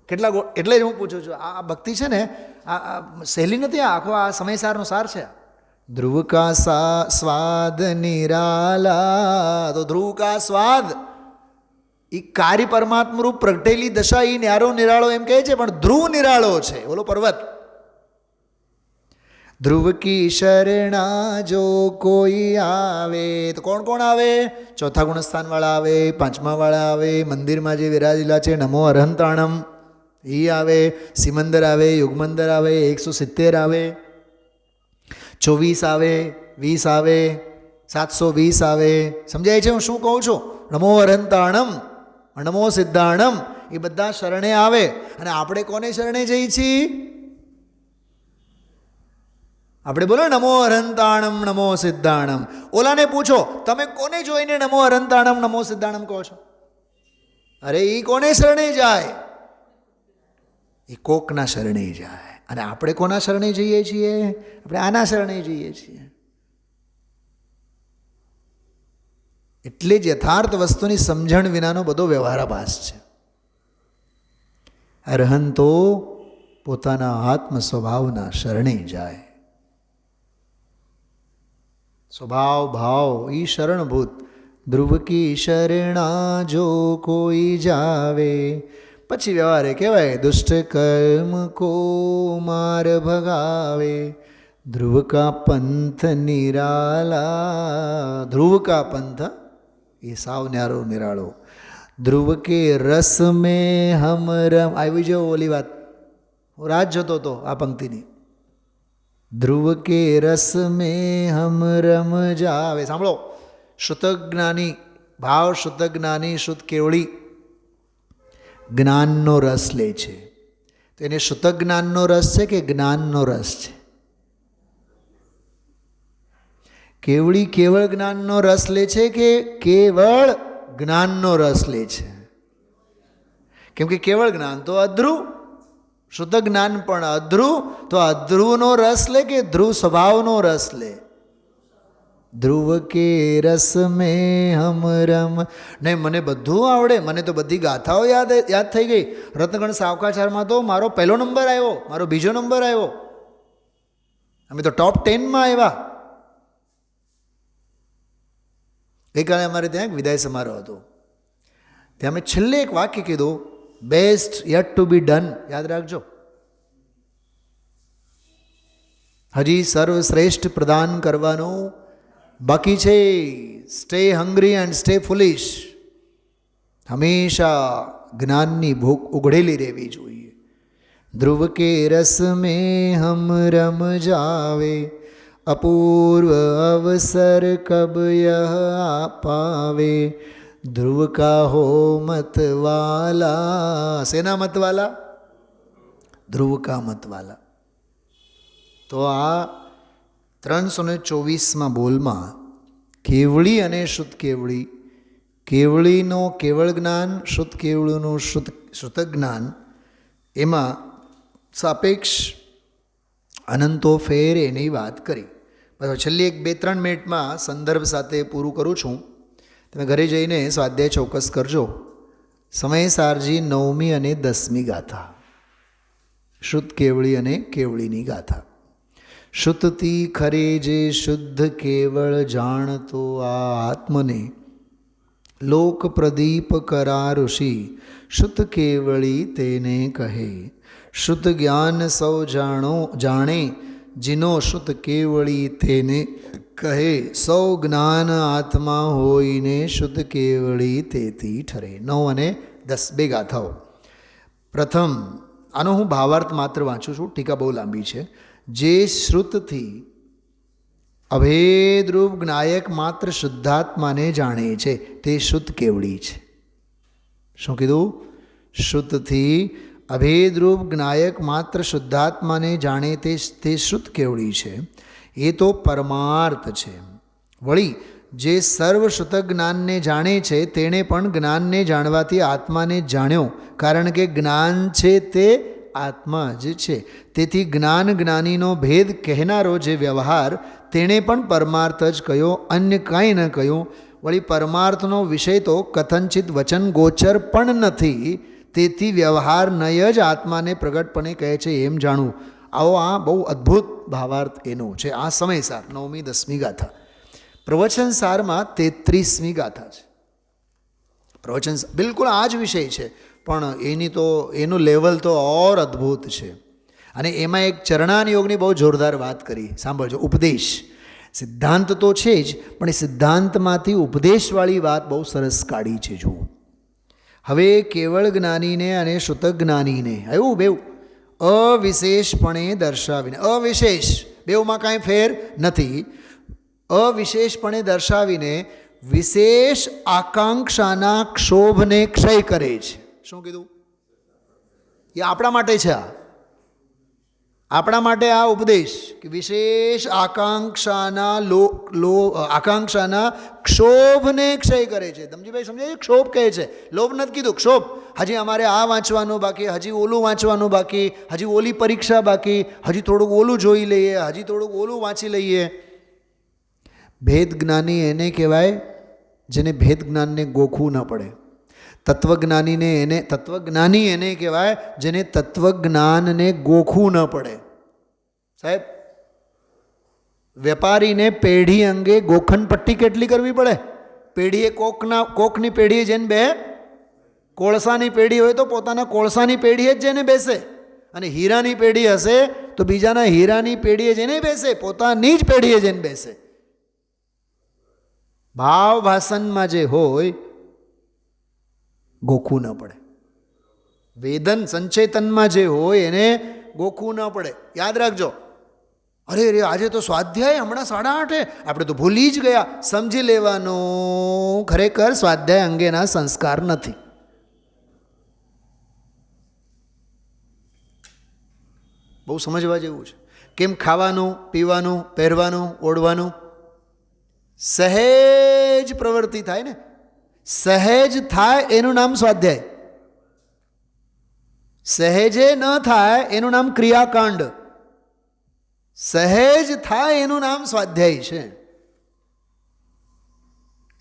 કેટલા એટલે જ હું પૂછું છું. આ ભક્તિ છે ને, આ સહેલી નથી. આખો આ સમયસારનો સાર છે. ધ્રુવ કા સ્વાદ નિરાલા. તો ધ્રુવ કા સ્વાદ એ કાર્ય પરમાત્મા રૂપ પ્રગટેલી દશા, એ ન્યારો નિરાળો એમ કહે છે, પણ ધ્રુવ નિરાળો છે. બોલો પર્વત. ધ્રુવ કી શરણા જો કોઈ આવે, તો કોણ કોણ આવે? ચોથા ગુણસ્થાનવાળા આવે, પાંચમાવાળા આવે, મંદિરમાં જે વિરાજેલા છે નમો અરહંતાણમ એ આવે, સિમંદર આવે, યુગમંદર આવે, 170 આવે, 24 આવે, 20 આવે, 720 આવે. સમજાય છે હું શું કહું છું? નમો અરહંતાણમ, નમો સિદ્ધાણમ એ બધા શરણે આવે. અને આપણે કોને શરણે જઈએ છીએ? આપણે બોલો નમો અરહંતાણમ નમો સિદ્ધાણમ. ઓલાને પૂછો તમે કોને જોઈને નમો અરહંતાણમ નમો સિદ્ધાણમ કહો છો? અરે એ કોને શરણે જાય? એ કોકના શરણે જાય. અને આપણે કોના શરણે જઈએ છીએ? આપણે આના શરણે જઈએ છીએ. એટલે જ યથાર્થ વસ્તુની સમજણ વિનાનો બધો વ્યવહારાભાસ છે. અરહંતો પોતાના આત્મ સ્વભાવના શરણે જાય. સ્વભાવ ભાવ ઈ શરણભૂત. ધ્રુવ કી શરણા જો કોઈ જાવે. પછી વ્યવહારે કહેવાય દુષ્ટ કર્મ કો માર ભગાવે. ધ્રુવ કા પંથ નિરાલા. ધ્રુવ કા પંથ એ સાવ ન્યારો નિરાળો. ધ્રુવ કે રસ મેં હમ રમ. આવી જાઓ ઓલી વાત, હું રાત જોતો હતો આ પંક્તિની. ધ્રુવ કે રસ મેં હમ રમ જાવે. સાંભળો, શુદ્ધજ્ઞાની ભાવ, શુદ્ધજ્ઞાની શુદ્ધ કેવળી જ્ઞાનનો રસ લે છે. તો એને શુદ્ધ જ્ઞાનનો રસ છે કે જ્ઞાનનો રસ છે? કેવળી કેવળ જ્ઞાનનો રસ લે છે કે કેવળ જ્ઞાનનો રસ લે છે? કેમ કે કેવળ જ્ઞાન તો અધ્રુવ, શુદ્ધ જ્ઞાન પણ અધ્રુવ. તો અધ્રુવનો રસ લે કે ધ્રુવ સ્વભાવનો રસ લે? ધ્રુવ કે રસ મેં હમ રમ. નહીં, મને બધું આવડે, મને તો બધી ગાથાઓ યાદ થઈ ગઈ. રત્નગણ સાવકાચારમાં તો મારો પહેલો નંબર આવ્યો, મારો બીજો નંબર આવ્યો, અમે તો ટોપ 10માં આવ્યા. ગઈકાલે અમારે ત્યાં એક વિદાય સમારોહ હતો. ત્યાં અમે છેલ્લે એક વાક્ય કીધું, best yet to be done. યાદ રાખજો, હજી સર્વશ્રેષ્ઠ પ્રદાન કરવાનું બાકી છે. Stay hungry and stay foolish. હંમેશા જ્ઞાનની ભૂખ ઉઘડેલી રહેવી જોઈએ. ધ્રુવ કે રસ મેં હમ રમ જાવે. અપૂર્વ અવસર કબ યહ પાવે. ધ્રુવ કા હો મતવાલા. સેના મતવાલા? ધ્રુવ કા મતવાલા. તો આ 324માં બોલમાં કેવળી અને શુદ્ધ કેવળી, કેવળીનો કેવળ જ્ઞાન, શુદ્ધ કેવળીનું શુદ્ધ જ્ઞાન, એમાં સાપેક્ષ અનંતો ફેર એની વાત કરી. બરાબર. છેલ્લી 1-2-3 મિનિટમાં સંદર્ભ સાથે પૂરું કરું છું. તમે ઘરે જઈને સ્વાધ્યાય ચોક્કસ કરજો. સમયસારજી 9મી અને 10મી ગાથા, શુદ્ધ કેવળી અને કેવળીની ગાથા. શુદ્ધથી ખરે જે શુદ્ધ કેવળ જાણતો આ આત્મને, લોક પ્રદીપ કરા ઋષિ શુદ્ધ કેવળી તેને કહે. શુદ્ધ જ્ઞાન સૌ જાણે જીનો શુદ્ધ કેવળી તેને કહે. સૌ જ્ઞાન આત્મા હોઈને શુદ્ધ કેવળી તેથી ઠરે. 9 અને 10 બે ગાથાઓ. પ્રથમ, આનો હું ભાવાર્થ માત્ર વાંચું છું, ટીકા બહુ લાંબી છે. જે શ્રુતથી અભેદરૂપ જ્ઞાયક માત્ર શુદ્ધાત્માને જાણે છે તે શુદ્ધ કેવળી છે. શું કીધું? શુદ્ધથી અભેદરૂપ જ્ઞાયક માત્ર શુદ્ધાત્માને જાણે તે શુદ્ધ કેવળી છે. એ તો પરમાર્થ છે. વળી જે સર્વ શુદ્ધ જ્ઞાનને જાણે છે તેણે પણ જ્ઞાનને જાણવાથી આત્માને જાણ્યો, કારણ કે જ્ઞાન છે તે આત્મા જ છે. તેથી જ્ઞાન જ્ઞાનીનો ભેદ કહેનારો જે વ્યવહાર, તેણે પણ પરમાર્થ જ કહ્યો, અન્ય કાંઈ ન કહ્યું. વળી પરમાર્થનો વિષય તો કથનચિત વચન ગોચર પણ નથી, તેથી વ્યવહાર નય જ આત્માને પ્રગટપણે કહે છે એમ જાણવું. આવો આ બહુ અદ્ભુત ભાવાર્થ એનો છે. આ સમયસાર 9મી 10મી ગાથા. પ્રવચન સારમાં 33મી ગાથા છે. પ્રવચન બિલકુલ આ જ વિષય છે, પણ એનું લેવલ તો ઓર અદ્ભુત છે. અને એમાં એક ચરણાન યોગની બહુ જોરદાર વાત કરી, સાંભળજો. ઉપદેશ સિદ્ધાંત તો છે જ, પણ એ સિદ્ધાંતમાંથી ઉપદેશવાળી વાત બહુ સરસ કાઢી છે. જુઓ, હવે કેવળ જ્ઞાનીને અને શ્રુતક જ્ઞાનીને એવું બેઉ અવિશેષપણે દર્શાવીને, અવિશેષ બેઉમાં કાંઈ ફેર નથી, અવિશેષપણે દર્શાવીને વિશેષ આકાંક્ષાના ક્ષોભને ક્ષય કરે છે. શું કીધું? એ આપણા માટે છે, આપણા માટે આ ઉપદેશ કે વિશેષ આકાંક્ષાના ક્ષોભને ક્ષય કરે છે. ધમજીભાઈ સમજાય? ક્ષોભ કહે છે, લોભ નથી કીધું, ક્ષોભ. હજી અમારે આ વાંચવાનું બાકી, હજી ઓલું વાંચવાનું બાકી, હજી ઓલી પરીક્ષા બાકી, હજી થોડુંક ઓલું જોઈ લઈએ, હજી થોડુંક ઓલું વાંચી લઈએ. ભેદ જ્ઞાની એને કહેવાય જેને ભેદ જ્ઞાનને ગોખવું ન પડે. તત્વજ્ઞાની એને કહેવાય જેને તત્વજ્ઞાનને ગોખવું ન પડે. સાહેબ, વેપારીને પેઢી અંગે ગોખણ પટ્ટી કેટલી કરવી પડે? પેઢીએ કોકની પેઢીએ જઈને બે, કોળસાની પેઢી હોય તો પોતાના કોળસાની પેઢીએ જ જઈને બેસે, અને હીરાની પેઢી હશે તો બીજાના હીરાની પેઢીએ જઈને બેસે, પોતાની જ પેઢીએ જઈને બેસે. ભાવ ભાષણમાં જે હોય ગોખવું ન પડે. વેદન સંચેતનમાં જે હોય એને ગોખવું ન પડે. યાદ રાખજો. અરે રે, આજે તો સ્વાધ્યાય હમણાં 8:30, આપણે તો ભૂલી જ ગયા. સમજી લેવાનું, ખરેખર સ્વાધ્યાય અંગેના સંસ્કાર નથી. બહુ સમજવા જેવું છે. કેમ ખાવાનું, પીવાનું, પહેરવાનું, ઓઢવાનું સહેજ પ્રવૃત્તિ થાય ને, સહેજ થાય એનું નામ સ્વાધ્યાય. સહેજે ન થાય એનું નામ ક્રિયાકાંડ. સહેજ થાય એનું નામ સ્વાધ્યાય છે.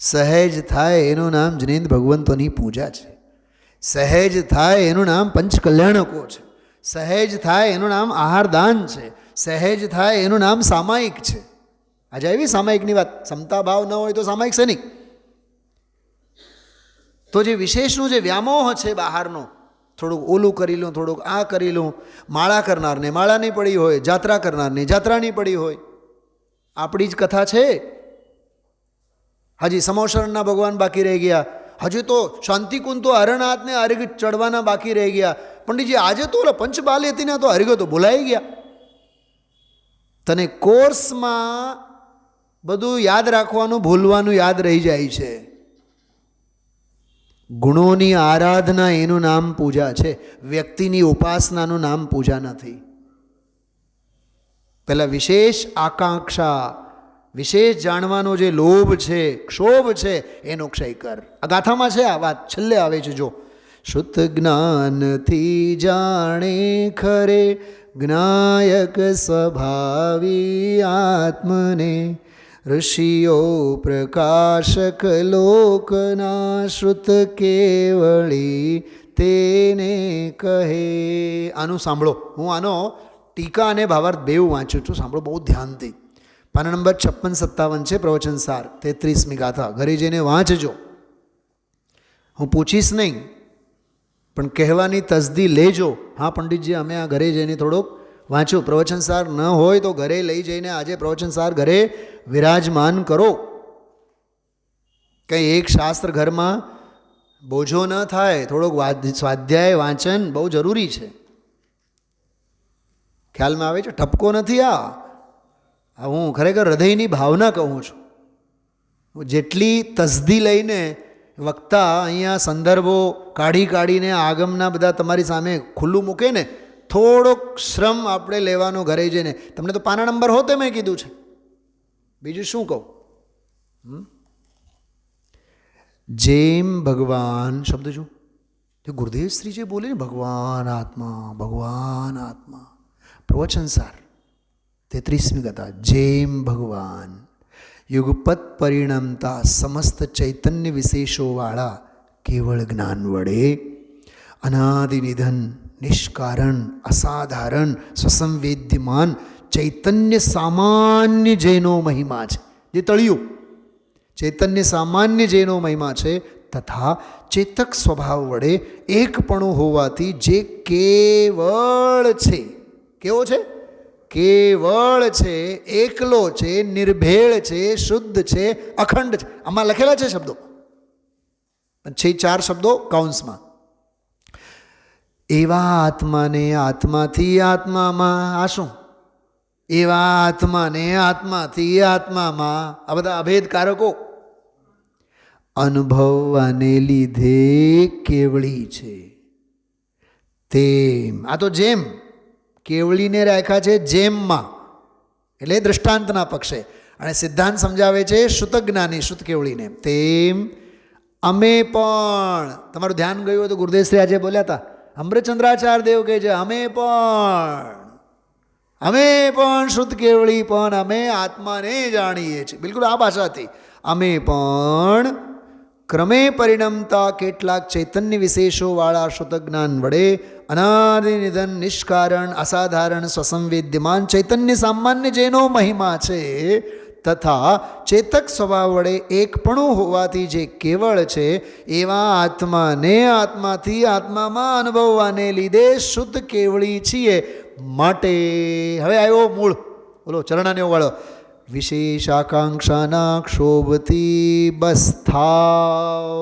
સહેજ થાય એનું નામ જનૈન ભગવંતોની પૂજા છે. સહેજ થાય એનું નામ પંચકલ્યાણકો છે. સહેજ થાય એનું નામ આહારદાન છે. સહેજ થાય એનું નામ સામાયિક છે. આજે આવી સામાયિકની વાત. સમતા ભાવ ન હોય તો સામાયિક છે નહીં. તો જે વિશેષનું જે વ્યામોહ છે બહારનો, થોડુંક ઓલું કરી લઉં, થોડુંક આ કરી લઉં. માળા કરનારને માળાની પડી હોય, જાત્રા કરનારને જાત્રાની પડી હોય. આપણી જ કથા છે. હજી સમોશરણના ભગવાન બાકી રહી ગયા, હજુ તો શાંતિકુંજ તો હરનાથને અર્ઘ ચડવાના બાકી રહી ગયા. પંડિતજી આજે તો ઓલા પંચબાલ્યતીના તો અર્ઘ તો ભૂલાઈ ગયા. તને કોર્સમાં બધું યાદ રાખવાનું, ભૂલવાનું યાદ રહી જાય છે. ગુણોની આરાધના એનું નામ પૂજા છે. વ્યક્તિની ઉપાસનાનું નામ પૂજા નથી. પહેલાં વિશેષ આકાંક્ષા, વિશેષ જાણવાનો જે લોભ છે, ક્ષોભ છે, એનો ક્ષય કર. આ ગાથામાં છે આ વાત, છેલ્લે આવે છે. જો, શુદ્ધ જ્ઞાનથી જાણે ખરે જ્ઞાયક સ્વભાવી આત્મને, ઋષિઓ પ્રકાશક લોકના શ્રુત કેવળી તેને કહે. આનું સાંભળો. હું આનો ટીકા અને ભાવાર્થ બેઉ વાંચું છું. સાંભળો બહુ ધ્યાનથી. પાના નંબર 56-57 છે પ્રવચન સાર, 33મી ગાથા. ઘરે જઈને વાંચજો. હું પૂછીશ નહીં, પણ કહેવાની તસદી લેજો. હા પંડિતજી, અમે આ ઘરે જઈને થોડોક વાંચો. પ્રવચન સાર ન હોય તો ઘરે લઈ જઈને આજે પ્રવચન સાર ઘરે વિરાજમાન કરો. કંઈ એક શાસ્ત્ર ઘરમાં બોજો ન થાય. થોડોક સ્વાધ્યાય વાંચન બહુ જરૂરી છે. ખ્યાલમાં આવે છે? ઠપકો નથી આ. હું ખરેખર હૃદયની ભાવના કહું છું. જેટલી તસદી લઈને વક્તા અહીંયા સંદર્ભો કાઢીને આગમના બધા તમારી સામે ખુલ્લું મૂકે ને, થોડોક શ્રમ આપણે લેવાનો ઘરે જઈને. તમને તો પાના નંબર હોતે મેં કીધું છે, બીજું શું કહું. જેમ ભગવાન શબ્દ જો ગુરુદેવ શ્રીજી બોલે ને, ભગવાન આત્મા, ભગવાન આત્મા. પ્રવચન સાર 33મી ગાથા. જેમ ભગવાન યુગપત પરિણમતા સમસ્ત ચૈતન્ય વિશેષોવાળા કેવળ જ્ઞાન વડે અનાદિ નિધન, નિષ્કારણ, અસાધારણ, સ્વસંવેદ્યમાન ચૈતન્ય સામાન્ય જેનો મહિમા છે, જે તળિયું ચૈતન્ય સામાન્ય જેનો મહિમા છે, તથા ચેતક સ્વભાવ વડે એકપણું હોવાથી જે કેવળ છે. કેવો છે? કેવળ છે, એકલો છે, નિર્ભેળ છે, શુદ્ધ છે, અખંડ છે. આમાં લખેલા છે શબ્દો, 4 શબ્દો કૌંસમાં. એવા આત્માને આત્માથી આત્મામાં, આ શું? એવા આત્માને આત્માથી આત્મામાં, આ બધા અભેદ કારકો અનુભવવાને લીધે કેવળી છે. તેમ, આ તો જેમ, કેવળીને રાખ્યા છે જેમમાં, એટલે દૃષ્ટાંતના પક્ષે, અને સિદ્ધાંત સમજાવે છે શ્રુતજ્ઞાની શ્રુત કેવળીને. તેમ અમે પણ, તમારું ધ્યાન ગયું હોય તો ગુરુદેવશ્રી આજે બોલ્યા હતા, અમૃતચંદ્રાચાર્ય દેવ કહે છે અમે પણ શુદ્ધ કેવળી પણ અમે આત્માને જાણીએ છીએ. બિલકુલ આ ભાષા હતી. અમે પણ ક્રમે પરિણમતા કેટલાક ચૈતન્ય વિશેષોવાળા શુદ્ધ જ્ઞાન વડે અનાદિ નિધન નિષ્કારણ અસાધારણ સ્વસંવેદ્યમાન ચૈતન્ય સામાન્ય જેનો મહિમા છે તથા ચેતક સ્વભાવ વડે એકપણું હોવાથી જે કેવળ છે એવા આત્માને આત્માથી આત્મામાં અનુભવવાને લીધે શુદ્ધ કેવળી છીએ. માટે હવે આવ્યો મૂળ, બોલો ચરણાને વાળો. વિશેષ આકાંક્ષાના ક્ષોભથી બસ થાવ.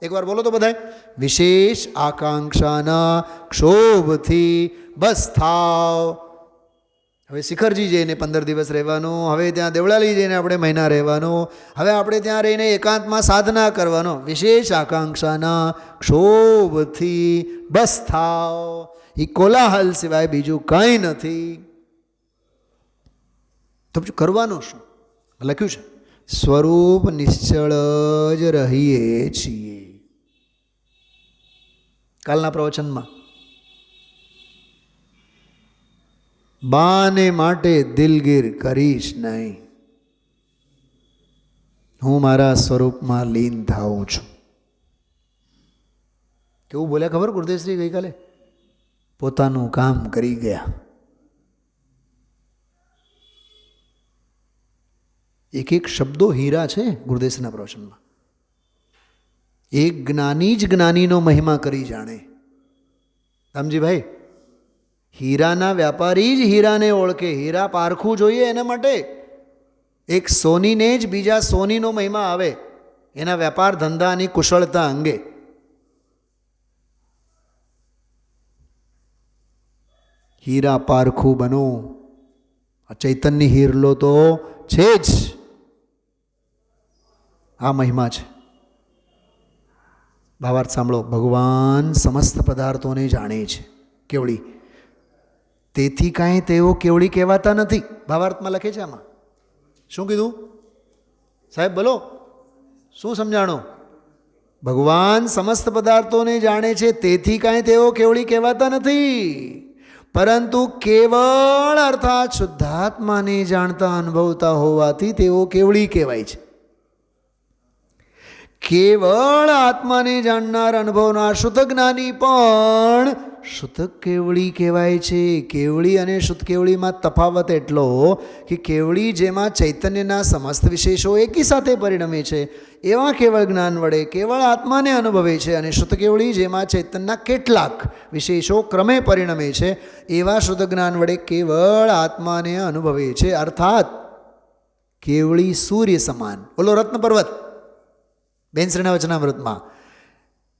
એકવાર બોલો તો બધાય. વિશેષ આકાંક્ષાના ક્ષોભથી બસ થાવ. હવે શિખરજી જઈને 15 દિવસ રહેવાનું, હવે ત્યાં દેવળાલી જઈને આપણે મહિના રહેવાનું, હવે આપણે ત્યાં રહીને એકાંતમાં સાધના કરવાનો. વિશેષ આકાંક્ષાના ક્ષોભથી બસ થાવ. એ કોલાહલ સિવાય બીજું કંઈ નથી. તો પછી કરવાનું શું? લખ્યું છે સ્વરૂપ નિશ્ચળ જ રહીએ છીએ. કાલના પ્રવચનમાં બાને માટે દિલગીર કરીશ નહીં, હું મારા સ્વરૂપમાં લીન થાઉં છું. કેવું બોલ્યા ખબર ગુરુદેવશ્રી ગઈકાલે? પોતાનું કામ કરી ગયા. એક એક શબ્દો હીરા છે ગુરુદેવના પ્રવચનમાં. એક જ્ઞાની જ જ્ઞાનીનો મહિમા કરી જાણે. રામજીભાઈ, હીરાના વ્યાપારી જ હીરાને ઓળખે. હીરા પારખવું જોઈએ એના માટે એક સોનીને જ બીજા સોનીનો મહિમા આવે એના વેપાર ધંધાની કુશળતા અંગે. હીરા પારખું બનો. આ ચૈતન્ય હીરલો તો છે જ. આ મહિમા છે. ભાવાર્થ સાંભળો. ભગવાન સમસ્ત પદાર્થોને જાણે છે કેવળી, તેથી કાંઈ તેઓ કેવળી કહેવાતા નથી. ભાવાર્થમાં લખે છે. આમાં શું કીધું સાહેબ? બોલો, શું સમજાણો? ભગવાન સમસ્ત પદાર્થોને જાણે છે તેથી કાંઈ તેઓ કેવળી કહેવાતા નથી, પરંતુ કેવળ અર્થાત શુદ્ધાત્માને જાણતા અનુભવતા હોવાથી તેઓ કેવળી કહેવાય છે. કેવળ આત્માને જાણનાર અનુભવનાર શુદ્ધ જ્ઞાની પણ શુદ્ધ કેવળી કહેવાય છે. કેવળી અને શુદ્ધ કેવળીમાં તફાવત એટલો કે કેવળી જેમાં ચૈતન્યના સમસ્ત વિશેષો એકી સાથે પરિણમે છે એવા કેવળ જ્ઞાન વડે કેવળ આત્માને અનુભવે છે, અને શુદ્ધ કેવળી જેમાં ચૈતન્યના કેટલાક વિશેષો ક્રમે પરિણમે છે એવા શુદ્ધ જ્ઞાન વડે કેવળ આત્માને અનુભવે છે. અર્થાત કેવળી સૂર્ય સમાન. બોલો રત્ન પર્વત બેનશ્રીના વચનામૃતમાં.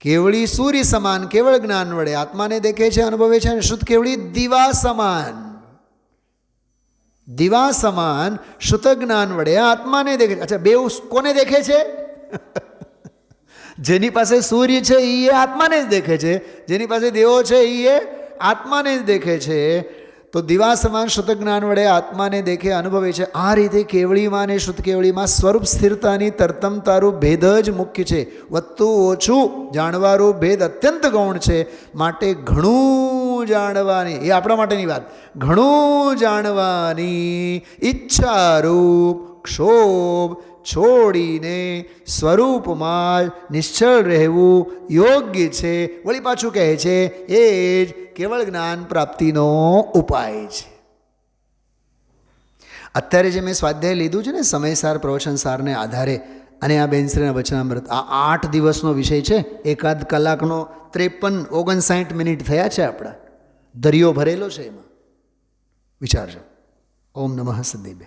કેવળી સૂર્ય સમાન કેવળ જ્ઞાન વડે આત્માને દેખે છે, અનુભવે છે, અને શુદ્ધ કેવળી દીવા સમાન. દીવા સમાન શુદ્ધ જ્ઞાન વડે આત્માને દેખે છે. અચ્છા, બે કોને દેખે છે? જેની પાસે સૂર્ય છે એ આત્માને જ દેખે છે, જેની પાસે દેવો છે એ આત્માને જ દેખે છે. તો દીવા સમાન શુદ્ધ જ્ઞાન વડે આત્માને દેખે, અનુભવે છે. આ રીતે કેવળીમાં અને શુદ્ધ કેવળીમાં સ્વરૂપ સ્થિરતાની તરતમતારૂપ ભેદ જ મુખ્ય છે. વધતું ઓછું જાણવારૂપ ભેદ અત્યંત ગૌણ છે. માટે ઘણું જાણવાની, એ આપણા માટેની વાત, ઘણું જાણવાની ઈચ્છારૂપ ક્ષોભ છોડીને સ્વરૂપમાં નિશ્ચળ રહેવું યોગ્ય છે. વળી પાછું કહે છે એ જ કેવળ જ્ઞાન પ્રાપ્તિનો ઉપાય છે. અત્યારે જે મેં સ્વાધ્યાય લીધું છે ને સમયસાર પ્રવચનસારને આધારે, અને આ બેનશ્રીના વચનામૃત, આ 8 દિવસનો વિષય છે. 1 કલાકનો 53-59 મિનિટ થયા છે. આપણા દરિયો ભરેલો છે એમાં. વિચારજો. ઓમ નમઃ સિદ્ધિભ્ય.